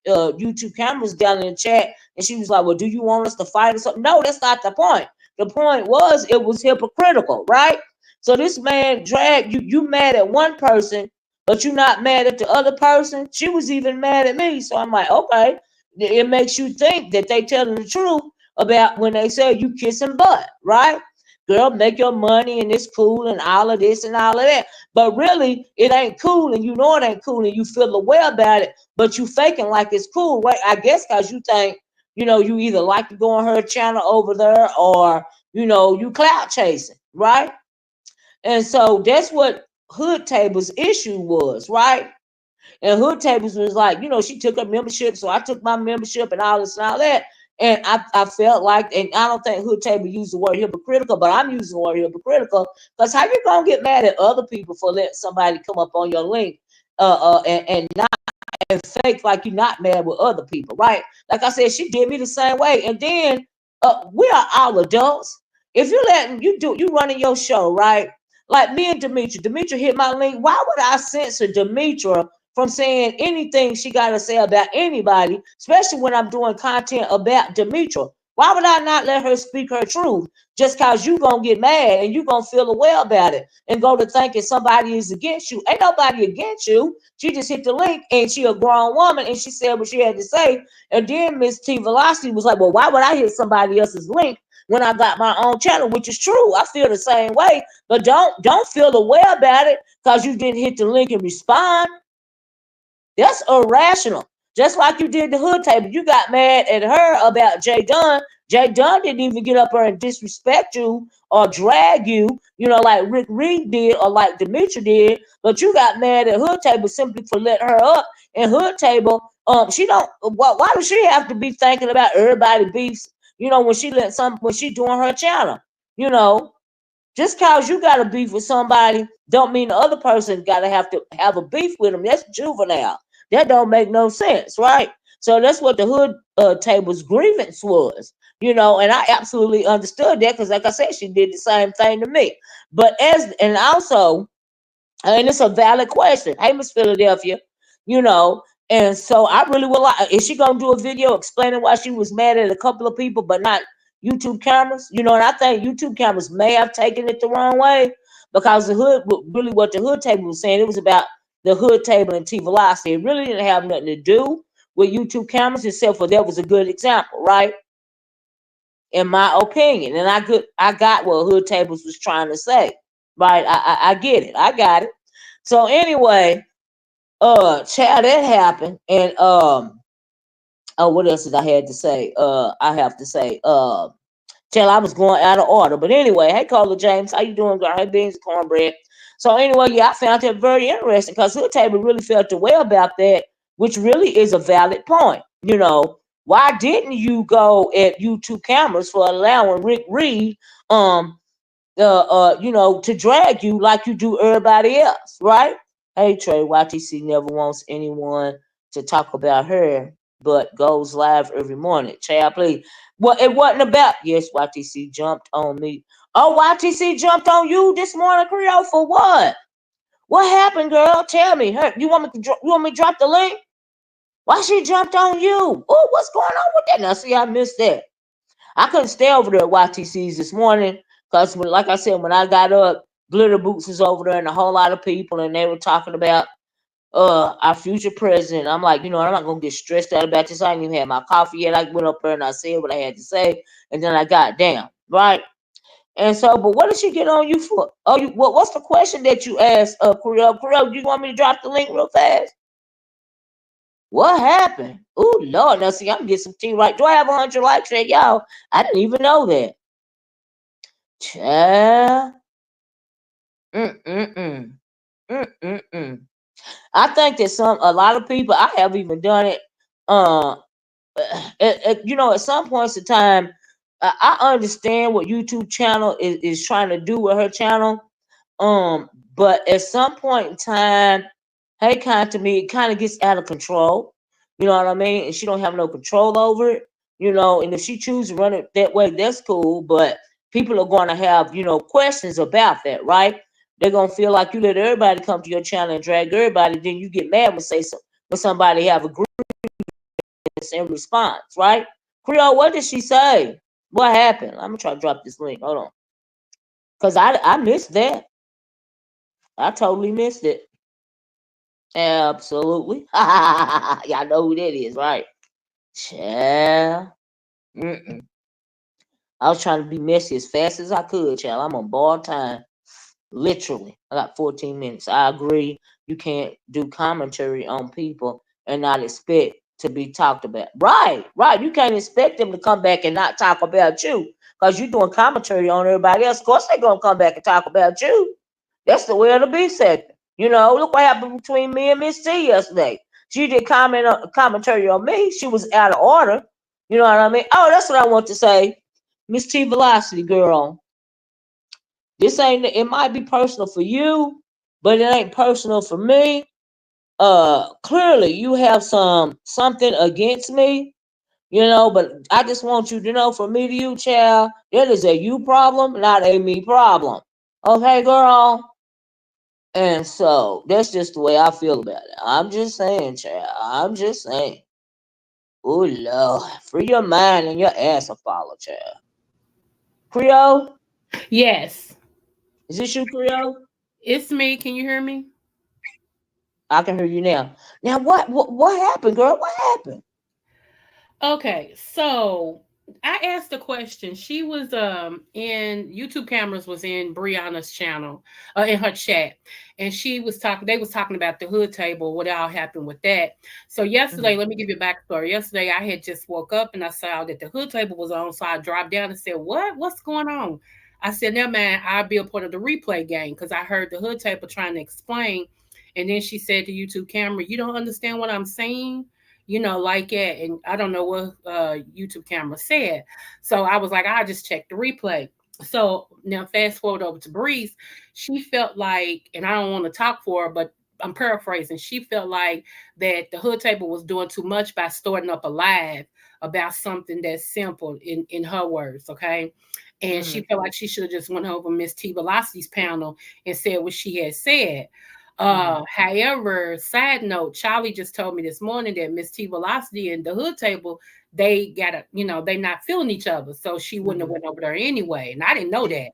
YouTube cameras down in the chat, and she was like, well, do you want us to fight or something? No, that's not the point. The point was it was hypocritical, right? So this man dragged you. You mad at one person, but you're not mad at the other person. She was even mad at me. So I'm like, okay, it makes you think that they telling the truth about when they say you kissing butt, right? Girl, make your money and it's cool and all of this and all of that. But really, it ain't cool, and you know it ain't cool, and you feel the way about it, but you faking like it's cool, right? I guess because you think, you either like to go on her channel over there, or, you clout chasing, right? And so that's what HoodTable's issue was, right? And HoodTables was like, she took her membership, so I took my membership and all this and all that. And I felt like, and I don't think HoodTable used the word hypocritical, but I'm using the word hypocritical because how you gonna get mad at other people for letting somebody come up on your link and not and fake like you're not mad with other people, right? Like I said, she did me the same way. And then we are all adults. If you're letting you running your show, right? Like me and Demetria hit my link. Why would I censor Demetria from saying anything she got to say about anybody, especially when I'm doing content about Demetria? Why would I not let her speak her truth just because you going to get mad and you going to feel away about it and go to thinking somebody is against you? Ain't nobody against you. She just hit the link and she a grown woman and she said what she had to say. And then MzTeavalocity was like, well, why would I hit somebody else's link when I got my own channel? Which is true. I feel the same way. But don't feel away about it because you didn't hit the link and respond. That's irrational. Just like you did the HoodTable. You got mad at her about Jay Dunn. Jay Dunn didn't even get up there and disrespect you or drag you, like Rick Reed did or like Demetria did. But you got mad at HoodTable simply for letting her up. And HoodTable, she don't. Why does she have to be thinking about everybody beefs? When she doing her channel, you know. Just cause you got a beef with somebody, don't mean the other person got to have a beef with them. That's juvenile. That don't make no sense, right? So that's what the HoodTable's grievance was, and I absolutely understood that because, like I said, she did the same thing to me. But also, and it's a valid question. Hey, Miss Philadelphia, you know. And so I really would like, is she gonna do a video explaining why she was mad at a couple of people, but not YouTube cameras? And I think YouTube cameras may have taken it the wrong way because really what the HoodTable was saying, it was about the HoodTable and T-Velocity. It really didn't have nothing to do with YouTube cameras, except for that was a good example, right? In my opinion. And I got what HoodTables was trying to say. Right. I get it. I got it. So anyway, child, that happened. And what else did I had to say? I have to say, child, I was going out of order. But anyway, hey Carla James, how you doing, girl? Hey beans and cornbread. So anyway, yeah, I found that very interesting because HoodTable really felt the way about that, which really is a valid point. Why didn't you go at YouTube cameras for allowing Rick Reed to drag you like you do everybody else, right? Hey Trey, YTC never wants anyone to talk about her, but goes live every morning. Child, please. Well, it wasn't about, yes, YTC jumped on me. Oh, YTC jumped on you this morning, Creole, for what? What happened, girl? Tell me. You want me to drop the link? Why she jumped on you? Oh, what's going on with that? Now, see, I missed that. I couldn't stay over there at YTC's this morning because, like I said, when I got up, Glitter Boots was over there and a whole lot of people, and they were talking about our future president. I'm like, I'm not gonna get stressed out about this. I ain't even had my coffee yet. I went up there and I said what I had to say, and then I got down, right? And so, but what did she get on you for? Oh, what's the question that you asked, Creole? Creole, do you want me to drop the link real fast? What happened? Oh Lord, now see, I'm gonna get some tea right. Do I have 100 likes yet, y'all? I didn't even know that. Child. Mm-mm-mm. Mm-mm-mm. I think that a lot of people, I have even done it. At some points in time, I understand what YouTube channel is trying to do with her channel. But at some point in time, hey, to me, it kind of gets out of control. You know what I mean? And she don't have no control over it. And if she chooses to run it that way, that's cool. But people are going to have, questions about that, right? They're gonna feel like you let everybody come to your channel and drag everybody, then you get mad when somebody have a grievance in response, right? Creole, what did she say? What happened? I'm gonna try to drop this link. Hold on. Because I missed that. I totally missed it. Absolutely. Y'all know who that is, right? Child. Mm-mm. I was trying to be messy as fast as I could, child. I'm on borrowed time. Literally. I got 14 minutes. I agree. You can't do commentary on people and not expect to be talked about. Right. You can't expect them to come back and not talk about you because you're doing commentary on everybody else. Of course, they're going to come back and talk about you. That's the way it'll be, Sectuh. You know, look what happened between me and Miss T yesterday. She did commentary on me. She was out of order. You know what I mean? Oh, that's what I want to say. Miss T Velocity girl. This ain't, it might be personal for you, but it ain't personal for me. Clearly you have something against me, you know, but I just want you to know, from me to you, child, that is a you problem, not a me problem. Okay, girl? And so that's just the way I feel about it. I'm just saying, child. I'm just saying. Oh Lord. Free your mind and your ass will follow, child. Creole? Yes, Is this you, Creole? it's me. Can you hear me? I can hear you now. Now what happened, girl? What happened? Okay, so I asked a question. She was in YouTube cameras was in Brianna's channel, in her chat, and she was talking. They was talking about the hood table, what all happened with that. So yesterday, let me give you a backstory. Yesterday, I had just woke up and I saw that the hood table was on, so I dropped down and said, "What? What's going on?" I said, "Never mind. I'll be a part of the replay game," because I heard the hood table trying to explain, and then she said to YouTube camera, "You don't understand what I'm saying." Like that. And I don't know what YouTube camera said. So I was like, I'll just check the replay. So now fast forward over to Breeze. She felt like, and I don't want to talk for her, but I'm paraphrasing. She felt like that the hood table was doing too much by starting up a live about something that's simple in her words, okay? And she Mm-hmm. felt like she should have just went over Miss T Velocity's panel and said what she had said. Mm-hmm. However, side note, Charlie just told me this morning that Miss T Velocity and the hood table, they gotta, they not feeling each other. So she wouldn't have Mm-hmm. went over there anyway. And I didn't know that.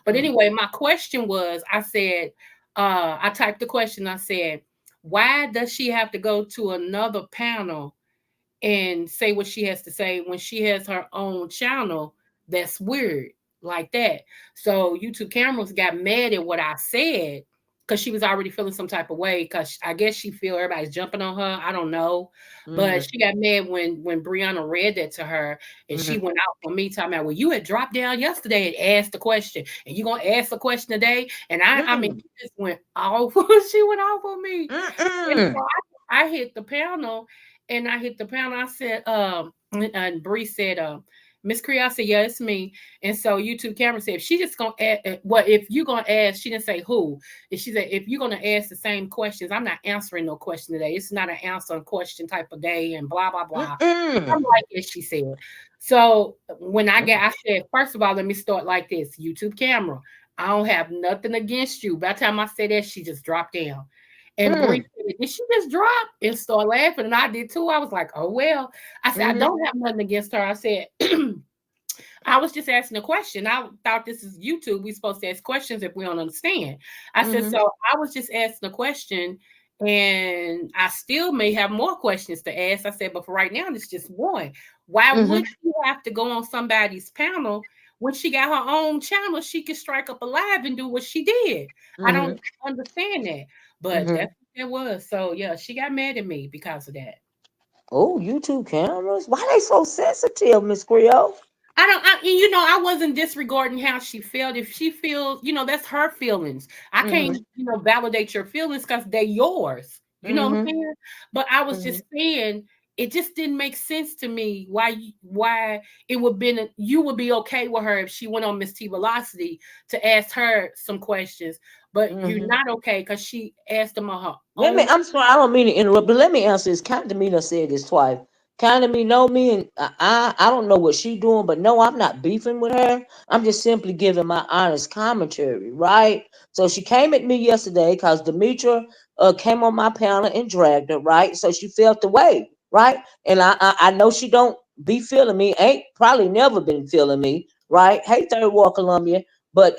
But Mm-hmm. anyway, my question was, I said, I typed the question, I said, why does she have to go to another panel and say what she has to say when she has her own channel? That's weird, like that. So YouTube cameras got mad at what I said because she was already feeling some type of way, because I guess she feel everybody's jumping on her. I don't know. But Mm-hmm. she got mad when Brianna read that to her, and she went out for me talking about, well, you had dropped down yesterday and asked the question, and you gonna ask the question today. And I mean, Mm-hmm. she just went off. She went off on me. And so Mm-mm. I hit the panel, and I hit the panel. I said, and Bree said, Miss Cree, I said, yeah, it's me. And so YouTube camera said, if she just gonna ask, well, if you gonna ask, she didn't say who. If she said, if you're gonna ask the same questions, I'm not answering no question today. It's not an answer and question type of day, and blah blah blah. I'm Mm-mm. like this, she said. So when I said, first of all, let me start like this. YouTube camera, I don't have nothing against you. By the time I said that, she just dropped down. And Bree Mm-mm. said, did she just drop and start laughing? And I did too. I was like, oh well. I said, I Mm-hmm. don't have nothing against her. I said, I was just asking a question. I thought this is YouTube. We supposed to ask questions if we don't understand. I said, Mm-hmm. so I was just asking a question, and I still may have more questions to ask. I said, but for right now, it's just one. Why Mm-hmm. would she have to go on somebody's panel when she got her own channel? She could strike up a live and do what she did. I Mm-hmm. don't understand that, but Mm-hmm. that's what it was. So yeah, she got mad at me because of that. Oh, YouTube cameras. Why they so sensitive, Miss Creole? I wasn't disregarding how she felt. If she feels, that's her feelings. I Mm-hmm. can't, validate your feelings because they're yours. You know what I'm Mm-hmm. saying? But I was Mm-hmm. just saying, it just didn't make sense to me why it would been you would be okay with her if she went on Miss T Velocity to ask her some questions, but you're Mm-hmm. not okay because she asked them on her Let me. own. I'm sorry. I don't mean to interrupt, but let me answer this. Kind of me done said this twice. Kind of me know me, and I don't know what she doing, but no, I'm not beefing with her. I'm just simply giving my honest commentary, right? So she came at me yesterday because Demetria came on my panel and dragged her, right? So she felt the way, right? And I know she don't be feeling me. Ain't probably never been feeling me, right? Hey, Third Ward Columbia. But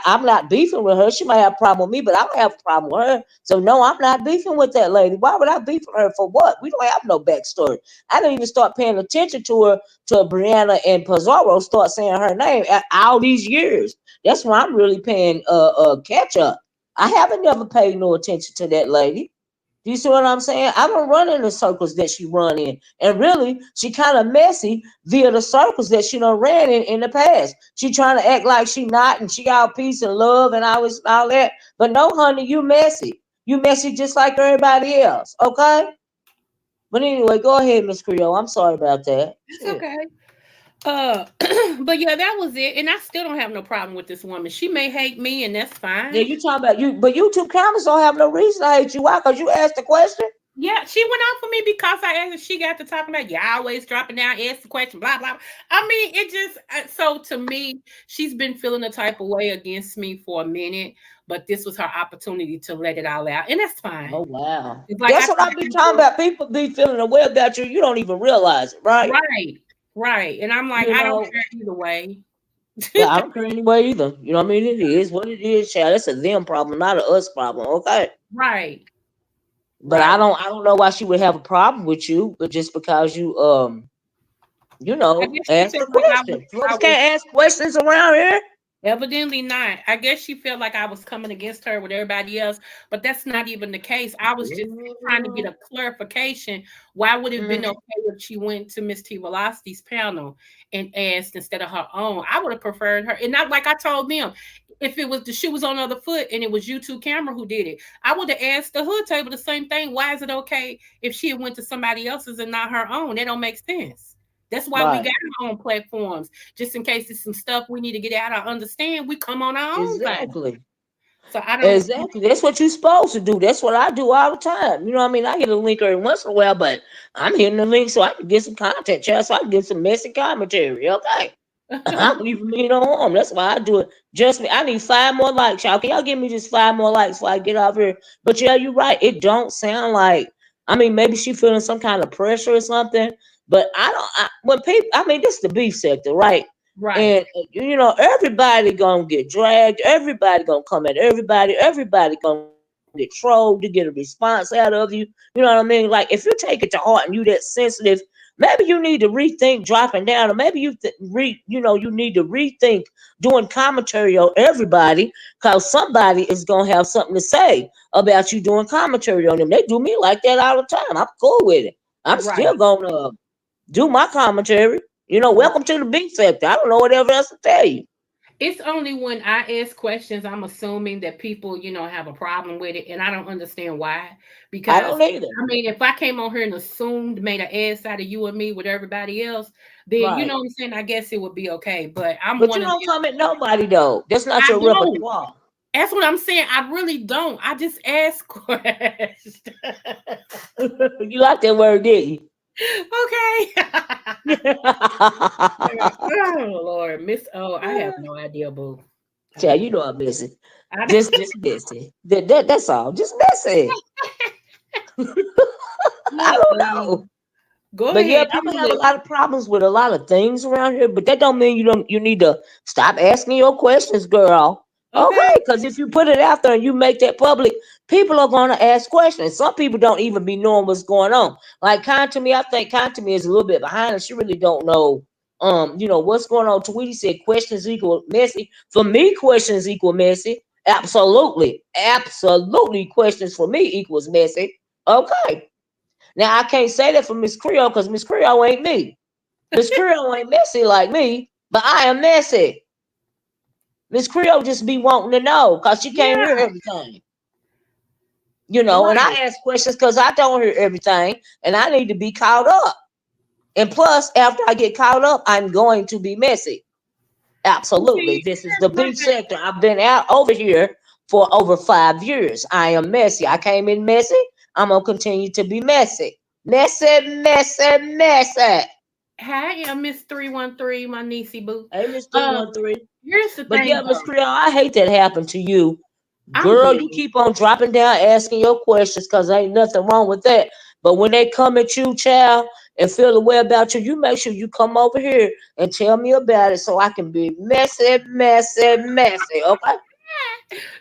I'm not beefing with her. She might have a problem with me, but I don't have a problem with her. So no, I'm not beefing with that lady. Why would I beef with her for what? We don't have no backstory. I didn't even start paying attention to her till Brianna and Pizarro start saying her name at all these years. That's why I'm really paying catch up. I haven't never paid no attention to that lady. Do you see what I'm saying? I don't run in the circles that she run in. And really, she kind of messy via the circles that she done ran in the past. She trying to act like she not and she got peace and love and all that. But no, honey, you messy. You messy just like everybody else. Okay? But anyway, go ahead, Miss Creole. I'm sorry about that. It's Shit. okay. Uh, but yeah, that was it. And I still don't have no problem with this woman. She may hate me, and that's Yeah, fine. you talking about you, but YouTube comments don't have no reason to hate you. Why? Because you asked the question. Yeah, she went out for me because I asked her. She got to talking about you always dropping down, ask the question, blah blah. I mean, it just so to me, she's been feeling a type of way against me for a minute, but this was her opportunity to let it all out, and that's fine. Oh wow. It's like I That's what try I to be do talking her about. People be feeling a way about you. You don't even realize it, right? right, right, and I'm like, You I don't know. care either way. Well, I don't care anyway either. You know what I mean? It is what it is, child. It's a them problem, not a us problem. Okay. Right, But right. I don't know why she would have a problem with you, but just because you I guess she ask felt the like question. I Folks was can't ask questions around here. evidently not. I guess she felt like I was coming against her with everybody else, but that's not even the case. I was just trying to get a clarification. Why would it have been Mhm. okay if she went to MzTeavalocity's panel and asked instead of her own? I would have preferred her. And not like I told them, if it was the shoe was on the other foot and it was YouTube camera who did it, I would have asked the hood table the same thing. Why is it okay if she went to somebody else's and not her own? That don't make sense. That's why we got Right. our own platforms just in case it's some stuff we need to get out. I understand we come on our own thing. Exactly. So I don't, Exactly. That's what you're supposed to do. That's what I do all the time. You know what I mean? I hit a link every once in a while, but I'm hitting the link so I can get some content, child, so I can get some messy commentary. Okay. I'm leaving me no harm. That's why I do it. Just me. I need 5 more likes, y'all. Can y'all give me just 5 more likes before I get off here? But yeah, you're right. It don't sound like. I mean, maybe she feeling some kind of pressure or something. But I don't. When people, I mean, this is the beef sector, right? right, And everybody gonna get dragged. Everybody gonna come at everybody. Everybody gonna get trolled to get a response out of you. You know what I mean? Like if you take it to heart and you that sensitive, maybe you need to rethink dropping down, or maybe you need to rethink doing commentary on everybody, because somebody is gonna have something to say about you doing commentary on them. They do me like that all the time. I'm cool with it. I'm still right, gonna do my commentary. right. Welcome to the beat sector. I don't know whatever else to tell you. It's only when I ask questions, I'm assuming that people, have a problem with it, and I don't understand why. I Because don't either. I mean, if I came on here and assumed, made an ass out of you and me with everybody else, then you know Right. what I'm saying. I guess it would be okay. But I'm But one you of don't them. come at nobody though. That's not I your don't. repertoire. That's what I'm saying. I really don't. I just ask questions. You like that word, didn't Okay. you? Oh Lord, Miss O, I have no idea, boo. I Yeah, have you know I'm messy. I, Just messy. That's all. Just messy. I don't know. go But yeah, ahead. people I'm have a listening. lot of problems with a lot of things around here, but that don't mean you need to stop asking your questions, girl. Okay, Okay. because if you put it out there and you make that public, people are gonna ask questions. Some people don't even be knowing what's going on. Like Kind to Me, I think Kind to Me is a little bit behind and she really don't know what's going on. Tweety said questions equal messy. For me, questions equal messy. Absolutely. Absolutely questions for me equals messy. Okay. Now I can't say that for Miss Creole because Miss Creole ain't me. Miss Creole ain't messy like me, but I am messy. Miss Creole just be wanting to know because she can't hear Yeah. everything. And Right. I ask questions because I don't hear everything and I need to be caught up. And plus, after I get caught up, I'm going to be messy. Well, Absolutely. see, This is the here's my beef thing. sector. I've been out over here for over 5 years. I am messy. I came in messy. I'm going to continue to be messy. Messy, messy, messy. Hi, I'm Miss 313, my niecey boo. Hey, Miss Um, 313. here's the But thing yeah, Miss though. Creole, I hate that happened to you. I'm Girl, good. you keep on dropping down, asking your questions because ain't nothing wrong with that. But when they come at you, child, and feel the way about you, you make sure you come over here and tell me about it so I can be messy, messy, messy. Okay?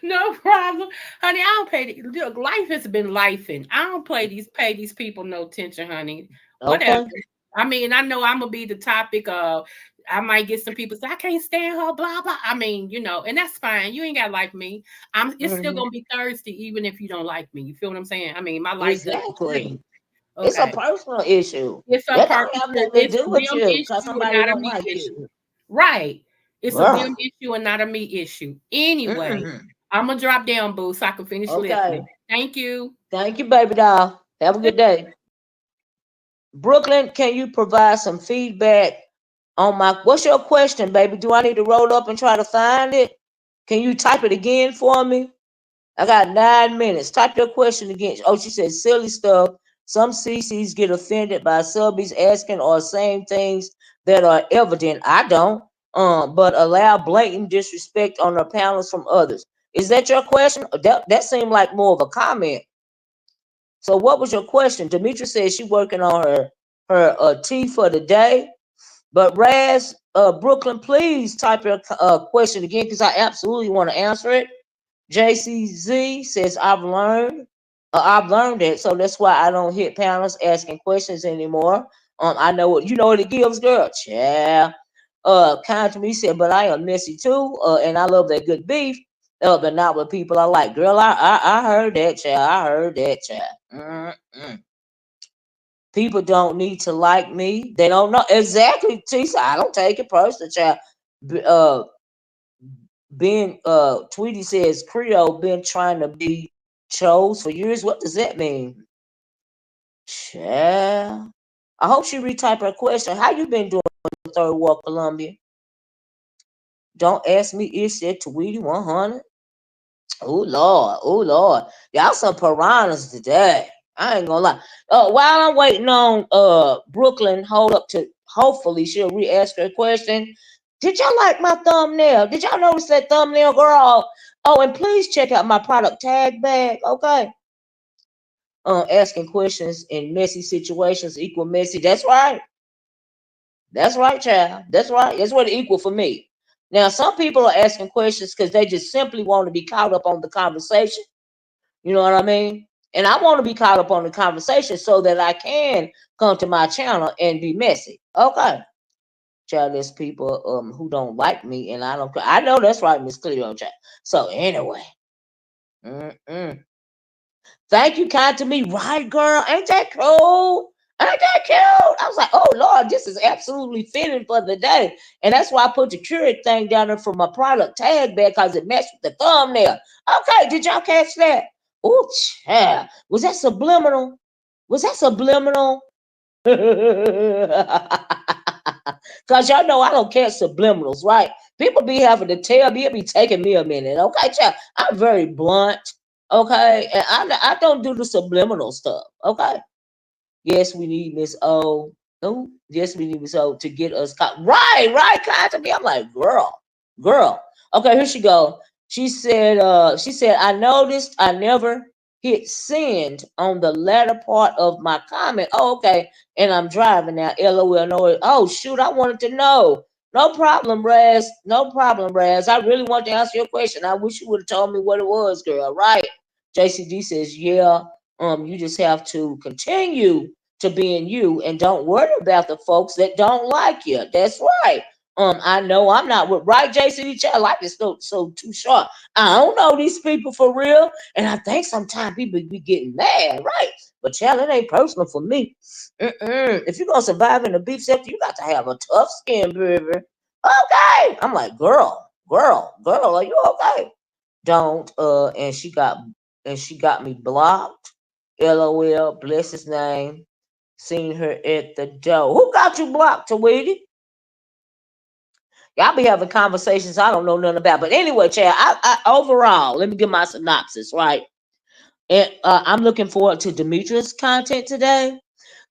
No problem. Honey, I don't look, life has been lifing. I don't pay these people no attention, honey. Whatever. Okay. I mean, I know I'm gonna be the topic of. I might get some people say I can't stand her, blah blah. I mean, and that's fine. You ain't gotta like me. It's still Hmm. gonna be Thursday, even if you don't like me. You feel what I'm saying? I mean, my life doesn't change. Exactly. It's a Okay, personal issue. it's a That don't person. have nothing to It's do with them you because issue and somebody not a don't me like issue. you. Right. It's a them Girl. issue and not a me issue. Anyway, Hmm. I'm gonna drop down, boo, so I can finish listening. Okay. Thank you. Thank you, baby doll. Have a good day. Brooklyn, can you provide some feedback on what's your question, baby? Do I need to roll up and try to find it? Can you type it again for me? I got 9 minutes. Type your question again. Oh, she said silly stuff. Some CCs get offended by subbies asking or saying things that are evident. I don't. But allow blatant disrespect on the panels from others. Is that your question? That seemed like more of a comment. So what was your question? Demetria says she working on her tea for the day. But Raz, Brooklyn, please type your question again because I absolutely want to answer it. JCZ says I've learned it, so that's why I don't hit panels asking questions anymore. I know what it gives, girl. Yeah. Kind to me said, but I am messy too, and I love that good beef, but not with people I like. Girl, I heard that, child. I heard that, child. Mm-mm. People don't need to like me. They don't know exactly. Tisa, I don't take it personal, child. Uh, Tweety says Creole been trying to be chose for years. What does that mean? Child. I hope she retype her question. How you been doing, Third World Columbia? Don't ask me is that Tweety 100. Oh Lord, oh Lord. Y'all some piranhas today. I ain't gonna lie. While I'm waiting on Brooklyn, hold up to hopefully she'll re-ask her question. Did y'all like my thumbnail? Did y'all notice that thumbnail, girl? Oh, and please check out my product tag bag, okay? Asking questions in messy situations equal messy. That's right. That's right, child. That's right. That's what it equal for me. Now, some people are asking questions because they just simply want to be caught up on the conversation. You know what I mean? And I want to be caught up on the conversation so that I can come to my channel and be messy. Okay. Child, there's people who don't like me and I don't. I know that's right, Miss Cleo, child. So anyway. Mm-mm. Thank you, kind to me. Right, girl. Ain't that cool? Ain't that cute? I was like, oh Lord, this is absolutely fitting for the day. And that's why I put the Keurig thing down there for my product tag bag because it matched with the thumbnail. Okay, did y'all catch that? Oh, child. Was that subliminal? Was that subliminal? Because y'all know I don't catch subliminals, right? People be having to tell me, it be taking me a minute. Okay, child. I'm very blunt. Okay, and I don't do the subliminal stuff. Okay, yes, we need Miss O. Oh, yes, we need Miss O to get us caught. Right, kind to me. I'm like, girl. Okay, here she go. She said, I noticed I never hit send on the latter part of my comment. Oh, okay, and I'm driving now. LOL. No, oh shoot, I wanted to know. No problem, Raz. No problem, Raz. I really want to answer your question. I wish you would have told me what it was, girl. Right? JCD says, yeah. You just have to continue to being you and don't worry about the folks that don't like you. That's right. I know I'm not with right, JCD child. Life is so too short. I don't know these people for real. And I think sometimes people be getting mad, right? But child, it ain't personal for me. If you're gonna survive in the beef sector, you got to have a tough skin, baby. Okay. I'm like, girl, are you okay? Don't and she got me blocked. LOL, bless his name. Seen her at the door. Who got you blocked, Tweety? Y'all be having conversations I don't know nothing about. But anyway, Chad, I overall, let me give my synopsis, right? And I'm looking forward to Demetria's content today.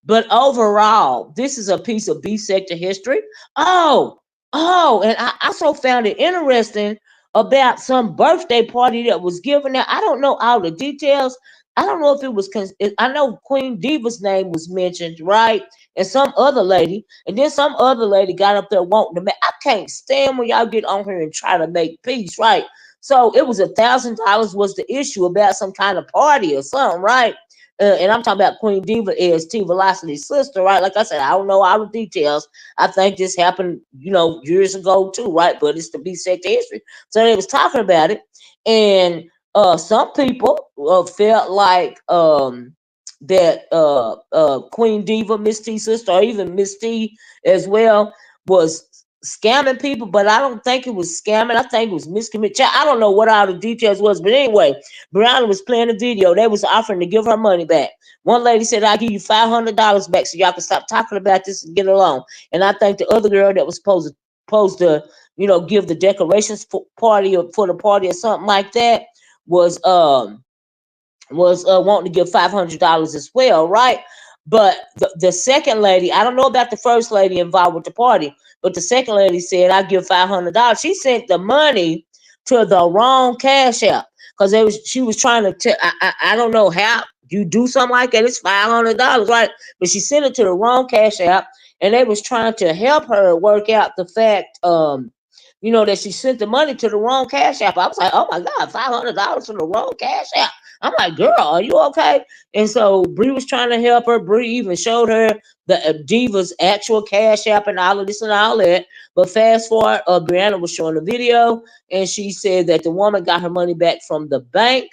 But overall, this is a piece of B sector history. Oh, and I also found it interesting about some birthday party that was given out. I don't know all the details. I don't know if it was. I know Queen Diva's name was mentioned, right? And some other lady, and then some other lady got up there wanting to make. I can't stand when y'all get on here and try to make peace, right? So it was $1,000 was the issue about some kind of party or something, right? and I'm talking about Queen Diva is MzTeavalocity's sister, right? Like I said, I don't know all the details. I think this happened, years ago too, right? But it's the B Sectuh history. So they was talking about it, and some people felt like that Queen Diva, Miss T sister, or even Miss T as well, was scamming people, but I don't think it was scamming. I think it was miscommunication. I don't know what all the details was, but anyway, Brianna was playing a video. They was offering to give her money back. One lady said, "I'll give you $500 back so y'all can stop talking about this and get along." And I think the other girl that was supposed to give the decorations for party or for the party or something like that was wanting to give $500 as well, right? But the second lady, I don't know about the first lady involved with the party, but the second lady said, "I give $500." She sent the money to the wrong cash app because she was trying to I don't know how you do something like that. It's $500, right? But she sent it to the wrong cash app, and they was trying to help her work out the fact that she sent the money to the wrong cash app. I was like, oh my God, $500 to the wrong cash app. I'm like, girl, are you okay? And so Bree was trying to help her. Bree even showed her the Diva's actual cash app and all of this and all that. But fast forward, Brianna was showing the video, and she said that the woman got her money back from the bank.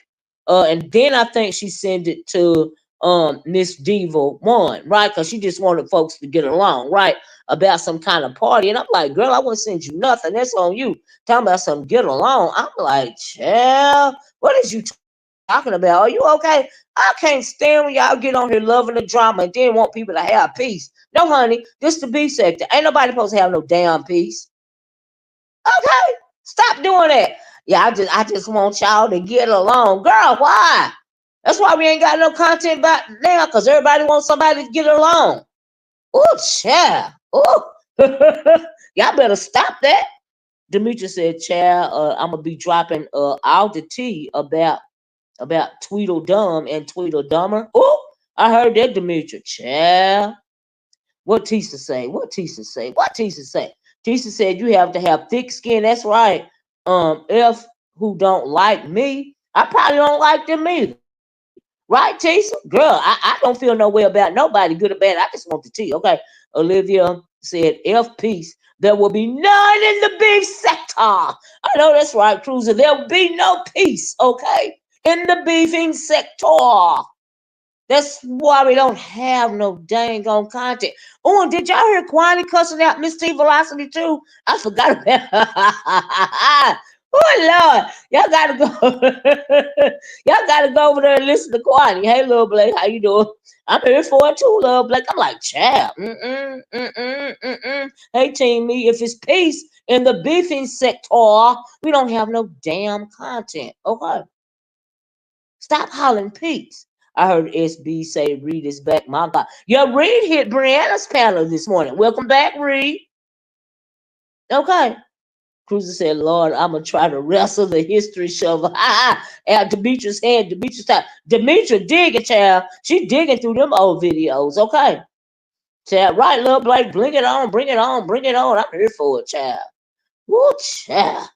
And then I think she sent it to Miss Diva one, right? Because she just wanted folks to get along, right? About some kind of party. And I'm like, girl, I wouldn't send you nothing. That's on you. Talking about some get along. I'm like, child, what is you talking about? Are you okay? I can't stand when y'all get on here loving the drama and then want people to have peace. No, honey, this the B sector. Ain't nobody supposed to have no damn peace. Okay? Stop doing that. Yeah, I just want y'all to get along. Girl, why? That's why we ain't got no content about now, because everybody wants somebody to get along. Oh, child. Oh. Y'all better stop that. Demetria said, child, I'm going to be dropping all the tea about Tweedledum and Tweedledummer. Oh, I heard that, Demetria. Child. What Tisa say? What Tisa say? What Tisa say? Tisa said you have to have thick skin. That's right. If who don't like me, I probably don't like them either. Right, Tisa? Girl, I don't feel no way about nobody, good or bad. I just want the tea. Okay. Olivia said, F peace. There will be none in the beef sector. I know that's right, Cruiser. There will be no peace, okay? In the beefing sector. That's why we don't have no dang on content. Oh, and did y'all hear Kwani cussing out MzTeavalocity too? I forgot about Oh Lord. Y'all gotta go. Y'all gotta go over there and listen to Kwani. Hey little Blake, how you doing? I'm here for it too, little Blake. I'm like, child. Hey team me, if it's peace in the beefing sector, we don't have no damn content. Okay. Stop hollering peace. I heard SB say Reed is back. My God. Yeah, Reed hit Brianna's panel this morning. Welcome back, Reed. Okay. Cruiser said, Lord, I'm going to try to wrestle the history shovel. At Demetria's hand. Demetria's time. Demetria digging, child. She digging through them old videos. Okay. Child, right, little Blake. Bring it on. Bring it on. Bring it on. I'm here for it, child. Woo, child.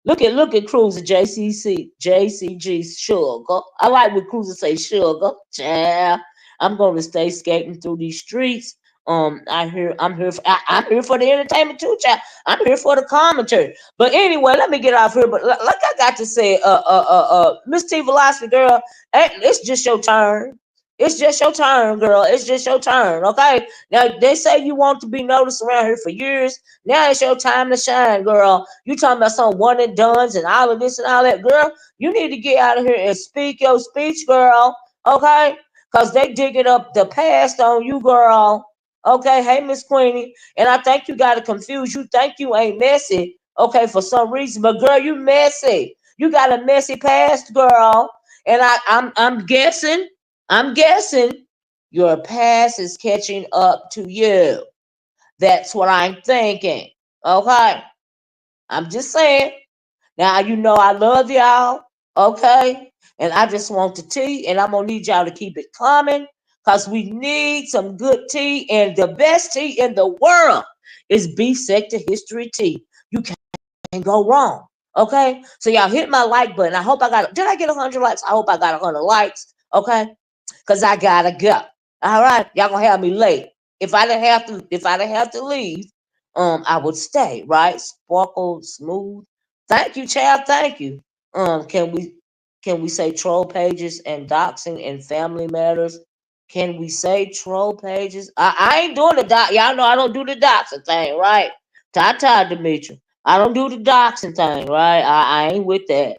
Look at Cruiser JCG sugar. I like when Cruiser say sugar. Child, I'm gonna stay skating through these streets. I'm here for the entertainment too, child. I'm here for the commentary. But anyway, let me get off here. But like I got to say, MzTeavalocity girl, it's just your turn. It's just your turn, girl. It's just your turn, okay? Now they say you want to be noticed around here for years. Now it's your time to shine, girl. You talking about some one and dones and all of this and all that, girl. You need to get out of here and speak your speech, girl. Okay? Because they digging up the past on you, girl. Okay, hey, Miss Queenie. And I think you got to confuse. You think you ain't messy, okay, for some reason. But girl, you messy. You got a messy past, girl. And I'm guessing your past is catching up to you. That's what I'm thinking. Okay. I'm just saying. Now, you know I love y'all. Okay. And I just want the tea. And I'm going to need y'all to keep it coming. Because we need some good tea. And the best tea in the world is B Sector History Tea. You can't go wrong. Okay. So y'all hit my like button. I hope I got, did I get 100 likes? I hope I got 100 likes. Okay. because I gotta go. All right, y'all gonna have me late. If I didn't have to leave, I would stay. Right, sparkle smooth. Thank you, child. Thank you. Can we say troll pages and doxing and family matters? Can we say troll pages? I ain't doing the doc. Y'all know I don't do the doxing thing, right? Ta Demetria. I don't do the doxing thing, right? I ain't with that.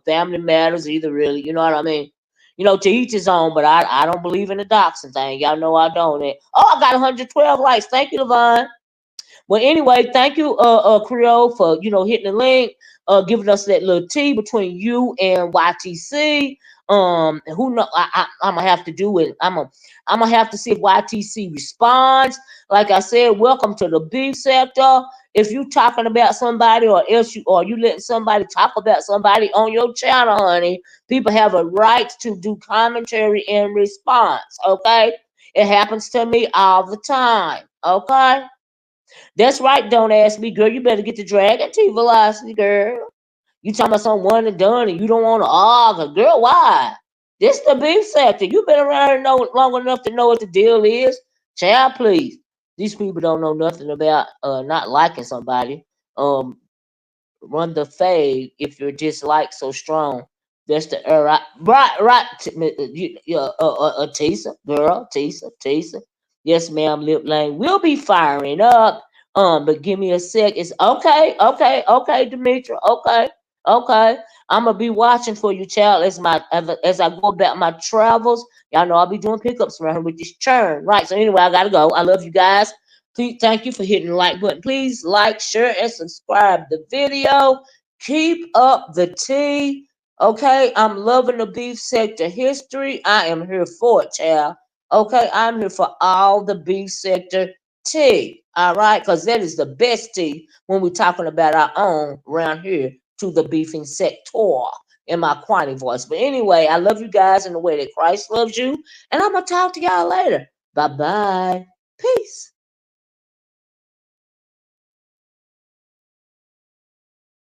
Family matters either, really. You know what I mean? To each his own, but I don't believe in the doxing thing. Y'all know I don't. Oh, I got 112 likes. Thank you, Levon. Well, anyway, thank you, Creole, for hitting the link, giving us that little tea between you and YTC. Who know? I'm gonna have to do it. I'm gonna have to see if YTC responds. Like I said, welcome to the beef sector. If you talking about somebody, or you letting somebody talk about somebody on your channel, honey, people have a right to do commentary in response. Okay, it happens to me all the time. Okay. That's right, don't ask me, girl. You better get the Dragon T velocity, girl. You talking about some one and done and you don't want to argue. Girl, why? This the beef sector. You been around here long enough to know what the deal is. Child, please. These people don't know nothing about not liking somebody. Um, Run the fade if your dislike so strong. That's the right. Tisa, girl, Tisa. Yes, ma'am. Lip lane will be firing up. But give me a sec. It's okay, Demetria. Okay. I'm gonna be watching for you, child, as I go about my travels. Y'all know I'll be doing pickups around here with this churn, right? So anyway, I gotta go. I love you guys. Please, thank you for hitting the like button. Please like, share, and subscribe the video. Keep up the tea. Okay, I'm loving the beef sector history. I am here for it, child. Okay, I'm here for all the beef sector tea. All right, because that is the best tea when we're talking about our own around here to the beefing sector in my quantity voice. But anyway, I love you guys in the way that Christ loves you. And I'm going to talk to y'all later. Bye bye. Peace.